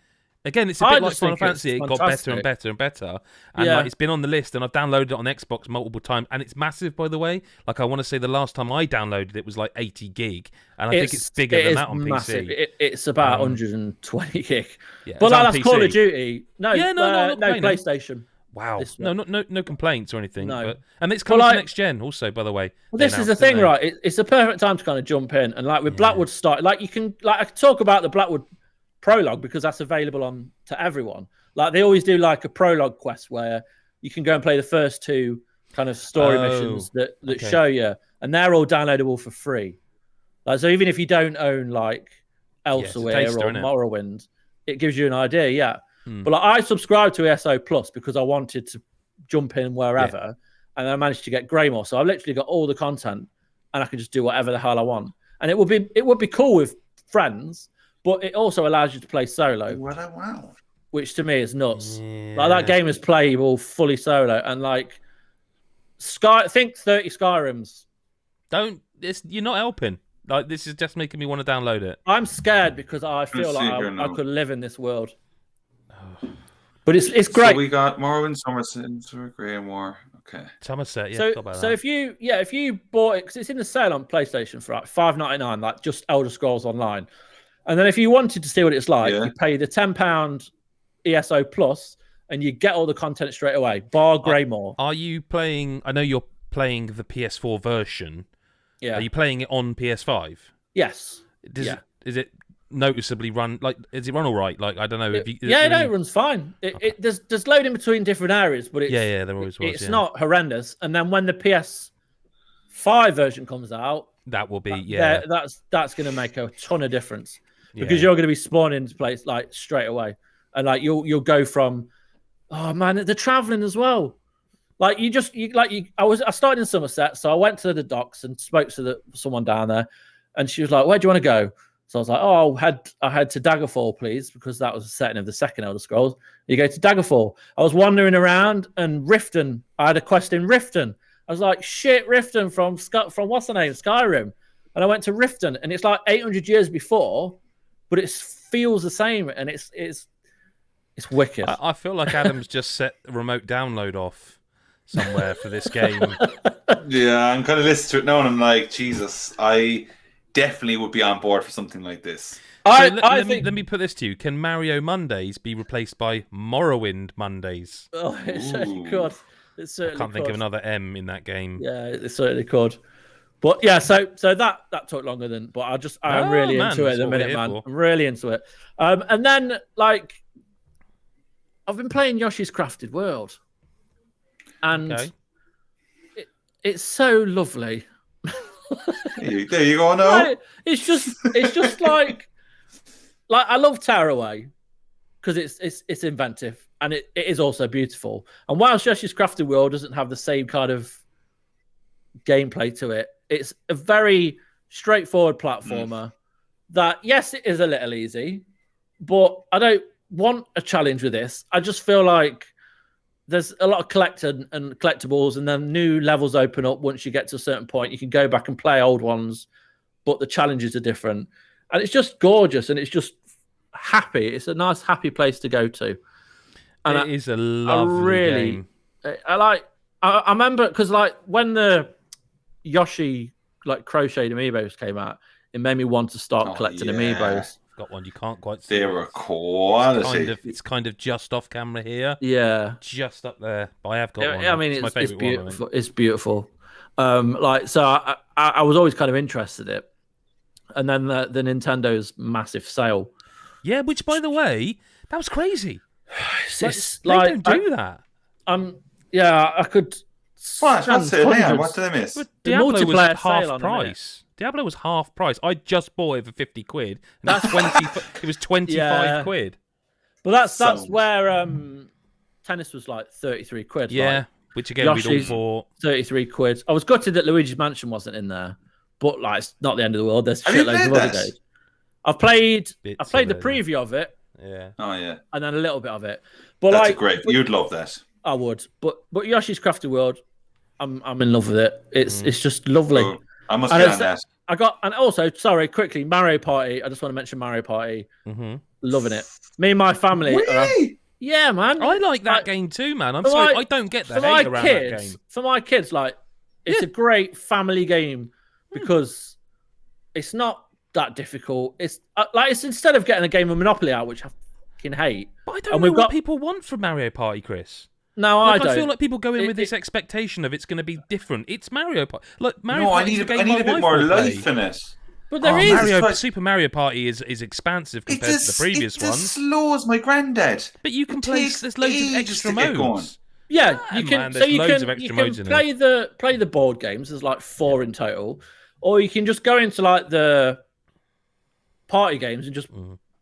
Again, it's a bit like Final Fantasy. It got better and better and better, and like it's been on the list. And I've downloaded it on Xbox multiple times, and it's massive, by the way. Like I want to say, the last time I downloaded it was like 80 gig, and I think it's bigger than that on massive. PC. It's about 120 gig. Yeah, but like, that's Call of Duty. No, no PlayStation. Wow. No complaints or anything. No. And it's coming to next gen also, by the way. Well, this is the thing, right? It's the perfect time to kind of jump in. And like with Blackwood start, like you can, like I talk about the Blackwood prologue because that's available to everyone. Like they always do like a prologue quest where you can go and play the first two kind of story missions that show you. And they're all downloadable for free. Like, so even if you don't own like Elsewhere or Morrowind, it gives you an idea, yeah. But like, I subscribed to ESO Plus because I wanted to jump in wherever, and I managed to get Greymore. So I've literally got all the content, and I can just do whatever the hell I want. And it would be cool with friends, but it also allows you to play solo. Wow! Which to me is nuts. Yeah. Like that game is playable fully solo, and like think 30 Skyrims. You're not helping. Like this is just making me want to download it. I'm scared because I feel like I could live in this world. But it's great. So we got Morrowind, Somerset, Greymore. Okay. Somerset, yeah. So if you bought it, because it's in the sale on PlayStation for like $5.99, like just Elder Scrolls Online, and then if you wanted to see what it's like, you pay the £10 ESO Plus, and you get all the content straight away. Bar Greymore. Are you playing? I know you're playing the PS4 version. Yeah. Are you playing it on PS5? Yes. Is it noticeably run is it run all right? Like I don't know. It runs fine. There's load in between different areas, but there always was. It's not horrendous. And then when the PS5 version comes out, that will be that's going to make a ton of difference because you're going to be spawning into place like straight away, and like you'll go from the traveling as well. Like I started in Somerset, so I went to the docks and spoke to someone down there, and she was like, "Where do you want to go?" So I was like, I head to Daggerfall, please, because that was the setting of the second Elder Scrolls. You go to Daggerfall. I was wandering around, and Riften, I had a quest in Riften. I was like, shit, Riften from what's the name, Skyrim. And I went to Riften, and it's like 800 years before, but it feels the same, and it's wicked. I feel like Adam's just set the remote download off somewhere for this game. Yeah, I'm kind of listening to it now, and I'm like, Jesus, I definitely would be on board for something like this. Let me put this to you. Can Mario Mondays be replaced by Morrowind Mondays? Oh, it certainly could. I can't think of another M in that game. Yeah, it certainly could. But yeah, so that took longer than. But I'm really into it at the minute, man. I'm really into it. And then like, I've been playing Yoshi's Crafted World, and it's so lovely. There you go. No, like, it's just like I love Tearaway because it's inventive and it is also beautiful. And whilst Yoshi's Crafted World doesn't have the same kind of gameplay to it, It's a very straightforward platformer that, yes, it is a little easy, but I don't want a challenge with this. I just feel like there's a lot of collectibles, and then new levels open up once you get to a certain point. You can go back and play old ones, but the challenges are different. And it's just gorgeous, and it's just happy. It's a nice, happy place to go to. And it is a lovely game. I remember, because like when the Yoshi like crocheted amiibos came out, it made me want to start collecting amiibos. Got one you can't quite see. They're a quality. It's kind of just off camera here. Yeah, just up there. But I have got one. I mean, it's my favorite beautiful. one. It's beautiful. So I was always kind of interested in it, and then the Nintendo's massive sale. Yeah, which by the way, that was crazy. It's they don't do that. I could. What did I miss? But Diablo was multiplayer half price. Diablo was half price. I just bought it for 50 quid. And that's 20. It was 25 quid. But that's where tennis was like 33 quid. Yeah, like, which again Yoshi's we'd all bought. 33 quid. I was gutted that Luigi's Mansion wasn't in there, but like it's not the end of the world. There's Have you shitloads of played other this? games. I played the it, preview of it. Yeah. Oh yeah. And then a little bit of it. But That's like, great. You'd love that. I would. But Yoshi's Crafted World, I'm in love with it. It's just lovely. Oh, I must get on that. And also, sorry, quickly, Mario Party. I just want to mention Mario Party. Mm-hmm. Loving it. Me and my family. Yeah, man. I like that game too, man. I'm sorry, I don't get the hate around that game. For my kids, like, it's a great family game because it's not that difficult. It's it's instead of getting a game of Monopoly out, which I fucking hate. But I don't know what people want from Mario Party, Chris. No, I don't. I feel like people go in with this expectation of it's going to be different. It's Mario Party. Look, Mario I Party need a bit more life in it. But there is. Super Mario Party is expansive compared to the previous ones. It's as slow as my granddad. But you can play. There's loads of extra modes. Yeah, you can. Man, you can play the board games. There's like 4 in total, or you can just go into like the party games and just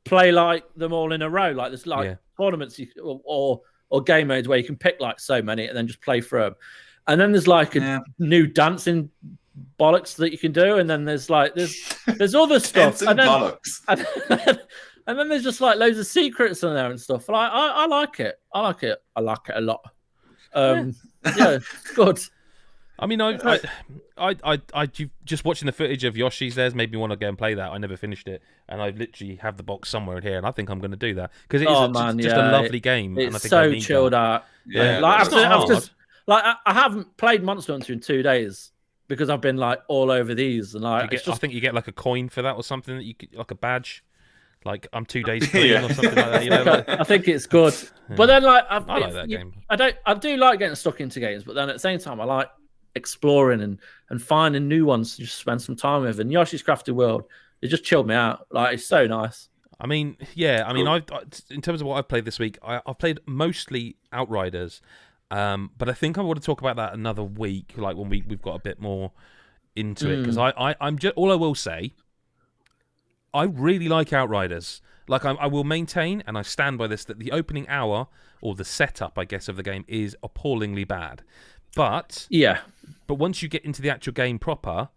play like them all in a row. Like there's tournaments or game modes where you can pick like so many and then just play through them. And then there's like a new dancing bollocks that you can do, and then there's other stuff. And then, bollocks. And then there's just like loads of secrets in there and stuff. Like I like it. I like it a lot. Yeah, it's good. I mean, just watching the footage of Yoshi's there's made me want to go and play that. I never finished it, and I literally have the box somewhere in here, and I think I'm going to do that because it is just a lovely game. It's and I think so chilled out. Yeah, I haven't played Monster Hunter in 2 days because I've been like all over these, and like I think you get like a coin for that or something that you could, like a badge. Like I'm 2 days clean or something like that. You know, I think it's good, but then like I like that game. I do like getting stuck into games, but then at the same time I like exploring and finding new ones to just spend some time with. And Yoshi's Crafted World, it just chilled me out. Like it's so nice. I mean, yeah. I mean, I in terms of what I've played this week, I've played mostly Outriders, but I think I want to talk about that another week, like when we've got a bit more into it. Because I'm just all I will say, I really like Outriders. Like I will maintain, and I stand by this, that the opening hour or the setup, I guess, of the game is appallingly bad. But once you get into the actual game proper,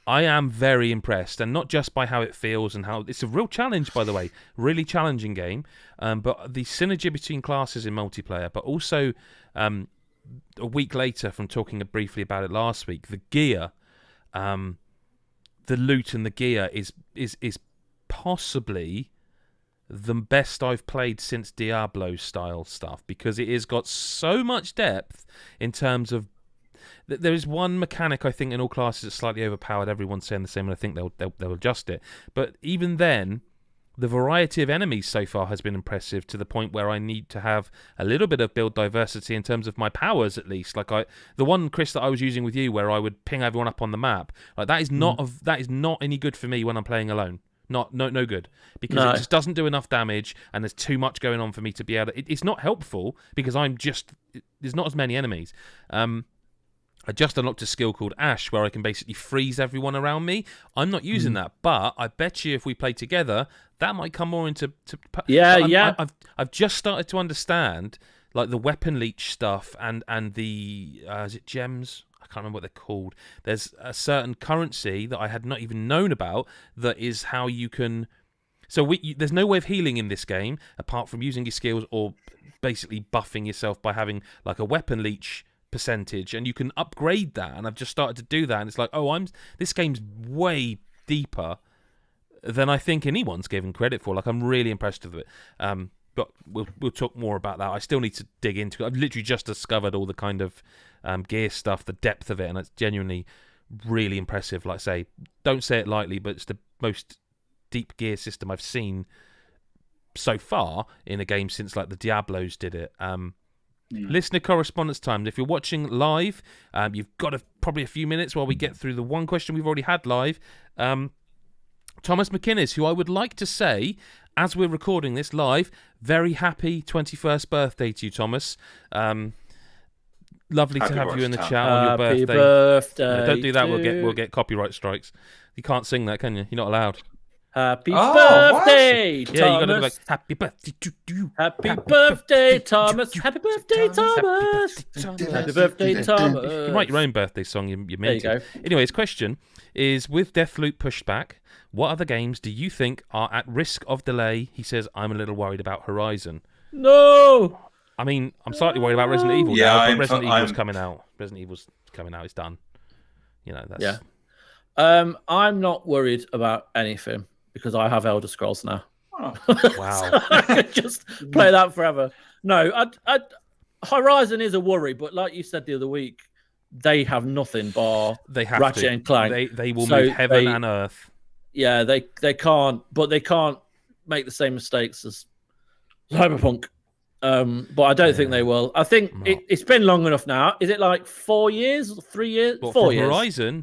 I am very impressed, and not just by how it feels and how it's a real challenge, by the way, really challenging game. But the synergy between classes in multiplayer, but also a week later, from talking briefly about it last week, the gear, the loot and the gear is possibly the best I've played since Diablo style stuff, because it has got so much depth in terms of there is one mechanic I think in all classes that's slightly overpowered. Everyone's saying the same, and I think they'll adjust it. But even then, the variety of enemies so far has been impressive, to the point where I need to have a little bit of build diversity in terms of my powers, at least. Like the one, Chris, that I was using with you, where I would ping everyone up on the map. Like that is not any good for me when I'm playing alone. No good, because it just doesn't do enough damage, and there's too much going on for me to be able to. It's not helpful because there's not as many enemies. I just unlocked a skill called Ash, where I can basically freeze everyone around me. I'm not using that, but I bet you if we play together, that might come more into. I've just started to understand like the weapon leech stuff and the is it gems? I can't remember what they're called. There's a certain currency that I had not even known about that is how you can. So there's no way of healing in this game apart from using your skills or basically buffing yourself by having like a weapon leech percentage, and you can upgrade that. And I've just started to do that, and it's like, this game's way deeper than I think anyone's given credit for. Like, I'm really impressed with it. But we'll talk more about that. I still need to dig into it. I've literally just discovered all the kind of gear stuff, the depth of it, and it's genuinely really impressive. Like I say, don't say it lightly, but it's the most deep gear system I've seen so far in a game since like the Diablos did it. Listener correspondence time. If you're watching live, you've got probably a few minutes while we get through the one question we've already had live. Thomas McInnes, who I would like to say, as we're recording this live, very happy 21st birthday to you, Thomas. Lovely to have you in the chat on your birthday. Happy birthday! No, don't do that. We'll get copyright strikes. You can't sing that, can you? You're not allowed. Happy birthday, Thomas! Yeah, you got to be like, happy birthday to you. Happy birthday, Thomas. Happy birthday, Thomas. Happy birthday, Thomas. You can write your own birthday song. You meant There you go. Anyway, his question is: with Deathloop pushed back, what other games do you think are at risk of delay? He says, I'm a little worried about Horizon. No. I mean, I'm slightly worried about Resident Evil Yeah, now, but Resident Evil's coming out. Resident Evil's coming out. It's done. You know, that's... Yeah. I'm not worried about anything because I have Elder Scrolls now. Oh. Wow. So I could just play that forever. No, Horizon is a worry, but like you said the other week, they have nothing bar they have Ratchet to. and Clank. They will move heaven and earth. Yeah, they can't, but they can't make the same mistakes as Cyberpunk. But I don't think they will. I think it's been long enough now. Is it like 4 years, 3 years, Well, 4 years?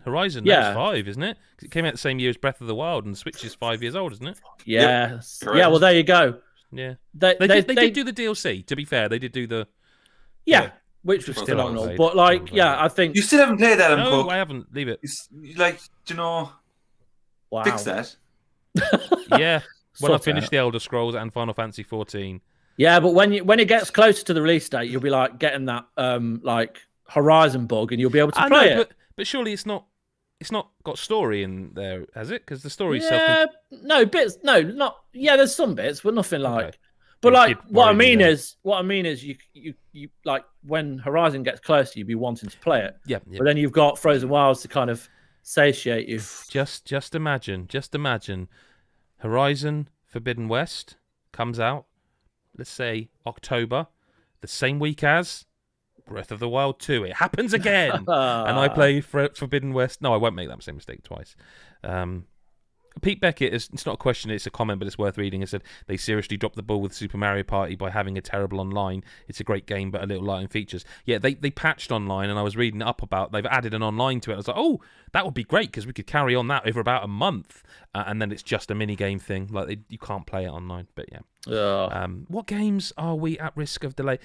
Horizon, Yeah. that's 5, isn't it? 'Cause it came out the same year as Breath of the Wild, and Switch is 5 years old, isn't it? Yes. Yep. Yeah. Well, there you go. Yeah. They did do the DLC. To be fair, they did do the. Yeah, which was Still phenomenal. haven't But played. I think. You still haven't played Adam No, Cook. I haven't. Leave it. Wow. Fix that. Yeah. When I Sort finish out. the Elder Scrolls and Final Fantasy 14. Yeah, but when it gets closer to the release date, you'll be like getting that like Horizon bug, and you'll be able to play it. But surely it's not got story in there, has it? Because the story's Yeah, no bits. No, not. Yeah, there's some bits, but nothing like. Okay. But It like, did what I worry me mean then. is, you like when Horizon gets closer, you'd be wanting to play it. Yeah. But then you've got Frozen Wilds to kind of satiate you. Just imagine. Horizon Forbidden West comes out, let's say October, the same week as Breath of the Wild 2. It happens again. And I play Forbidden West. No, I won't make that same mistake twice. Pete Beckett, it's not a question, it's a comment, but it's worth reading. It said, they seriously dropped the ball with Super Mario Party by having a terrible online. It's a great game, but a little light in features. Yeah, they patched online, and I was reading up about, they've added an online to it. I was like, oh, that would be great, because we could carry on that over about a month, and then it's just a mini-game thing. Like, you can't play it online, but yeah. What games are we at risk of delay?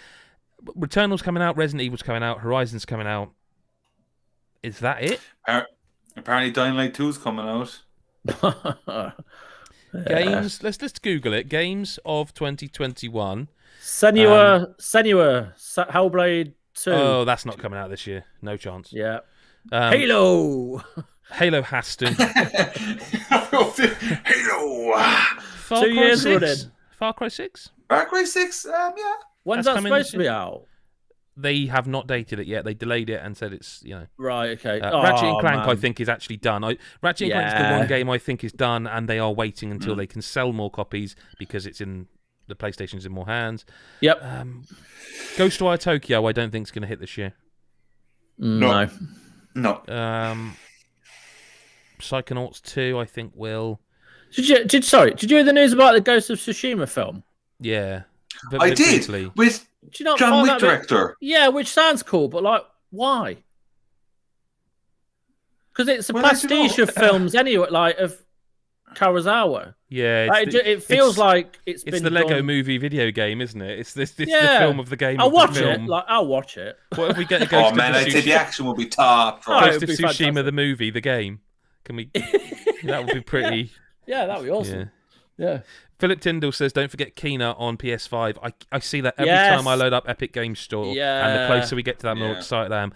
Returnal's coming out, Resident Evil's coming out, Horizon's coming out. Is that it? Apparently Dying Light 2's coming out. Games. Let's Google it. Games of 2021. Senua, Hellblade 2. Oh, that's not coming out this year. No chance. Yeah. Halo has to. Halo. Far 2 Cry years 6? running. Far Cry 6? Far Cry 6, yeah. When's That's that coming supposed this to be out? They have not dated it yet. They delayed it and said it's, Right, okay. Ratchet and Clank, man. I think, is actually done. Ratchet and Clank is the one game I think is done, and they are waiting until they can sell more copies because it's in the PlayStation's in more hands. Yep. Ghostwire Tokyo, I don't think is going to hit this year. No. Psychonauts 2, I think will. Did you hear the news about the Ghost of Tsushima film? Yeah. I did. Briefly. With Do you not John find Wick that a bit- director. Yeah, which sounds cool, but like, why? Because it's a Well, I don't pastiche know. of films anyway, like of Kurosawa. Yeah. Like, it feels like it's been the Lego done- Movie video game, isn't it? It's the Yeah. film of the game. I'll of watch the film. it. Like, I'll watch it. What if we get a Ghost Oh man, of I'd say the action will be top. Oh, Ghost it'd of be Tsushima fantastic. the movie, the game? Can we? That would be pretty. Yeah, that'd be awesome. Yeah. Philip Tyndall says, "Don't forget Kena on PS5." I see that every Yes. time I load up Epic Games Store, and the Yeah. closer we get to that, the more Yeah. excited I am.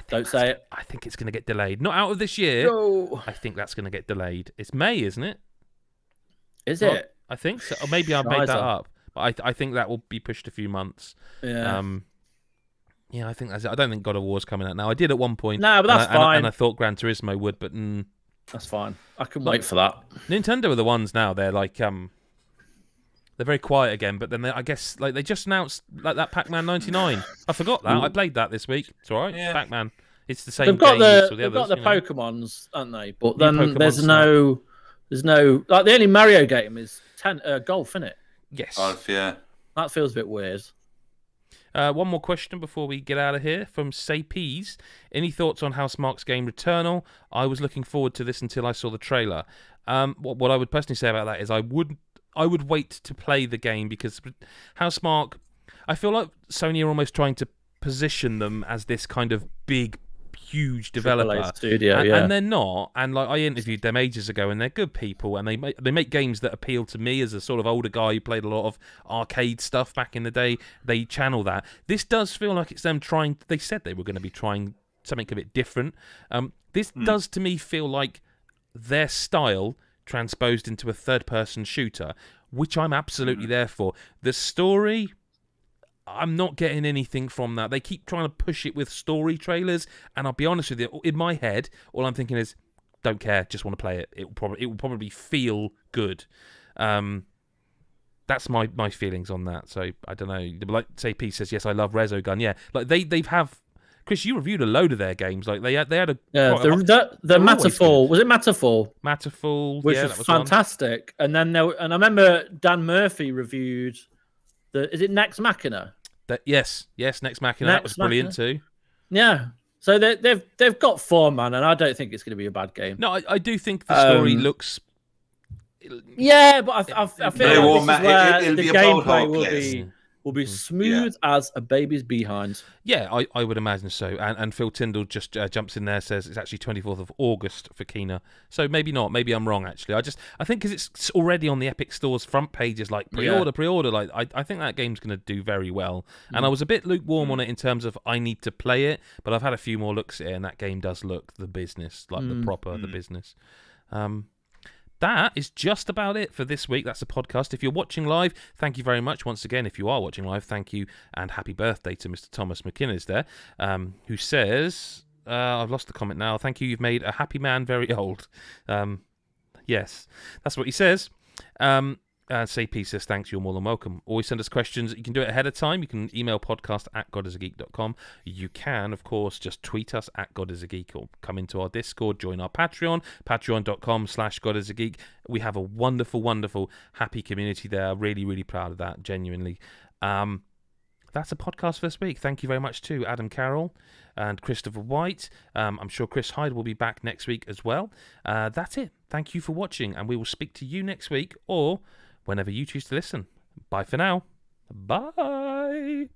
Don't say it. I think it's going to get delayed. Not out of this year. No. I think that's going to get delayed. It's May, isn't it? Is Well, it? I think so. Or maybe I made that Shiza. up. But I think that will be pushed a few months. Yeah. Yeah, I think that's it. I don't think God of War's coming out now. I did at one point. No, but that's fine. And I thought Gran Turismo would, but That's fine. I can wait for that. Nintendo are the ones now. They're like they're very quiet again. But then I guess like they just announced like that Pac-Man 99. I forgot that. I played that this week. It's all right. Yeah. Pac-Man. It's the same. They've got game as they've others, got the you know. Pokemons, haven't they? But New then Pokemon there's no like the only Mario game is golf, isn't it? Yes. Yeah. That feels a bit weird. One more question before we get out of here from Say Peas. Any thoughts on Housemarque's game Returnal? I was looking forward to this until I saw the trailer. What I would personally say about that is I would wait to play the game because Housemarque, I feel like Sony are almost trying to position them as this kind of big, huge developer. AAA studio, and they're not. And like I interviewed them ages ago, and they're good people, and they make games that appeal to me as a sort of older guy who played a lot of arcade stuff back in the day. They channel that. This does feel like it's them trying. They said they were going to be trying something a bit different. This does to me feel like their style transposed into a third-person shooter, which I'm absolutely there for. The story, I'm not getting anything from that. They keep trying to push it with story trailers, and I'll be honest with you, in my head, all I'm thinking is, don't care, just want to play it. It will probably feel good. That's my feelings on that. So I don't know. Like say, P says, yes, I love Resogun. Yeah, like they have. Chris, you reviewed a load of their games. Like they had a the Matterfall, was it Matterfall? Matterfall, Which yeah, was that was fantastic. And then and I remember Dan Murphy reviewed is it Next Machina? Yes, Next Machina. That was brilliant too. Yeah. So they've got form, man, and I don't think it's going to be a bad game. No, I do think the story looks. Yeah, but I feel like this is where it'll the be a bold gameplay will be smooth as a baby's behind. Yeah, I would imagine so. And Phil Tyndall just jumps in there, says it's actually 24th of August for Kena. So maybe not. Maybe I'm wrong, actually. I think because it's already on the Epic Store's front pages, like pre-order. Like I think that game's going to do very well. And I was a bit lukewarm on it in terms of I need to play it, but I've had a few more looks at it, and that game does look the business, like the business. That is just about it for this week. That's the podcast. If you're watching live, thank you very much. Once again, if you are watching live, thank you and happy birthday to Mr. Thomas McInnes there, who says, I've lost the comment now. Thank you. You've made a happy man very old. Yes, that's what he says. CP says, thanks, you're more than welcome. Always send us questions. You can do it ahead of time. You can email podcast@godisageek.com. You can, of course, just tweet us @godisageek or come into our Discord, join our Patreon, patreon.com/godisageek. We have a wonderful, wonderful, happy community there. Really, really proud of that, genuinely. That's a podcast for this week. Thank you very much to Adam Carroll and Christopher White. I'm sure Chris Hyde will be back next week as well. That's it. Thank you for watching, and we will speak to you next week or whenever you choose to listen. Bye for now. Bye.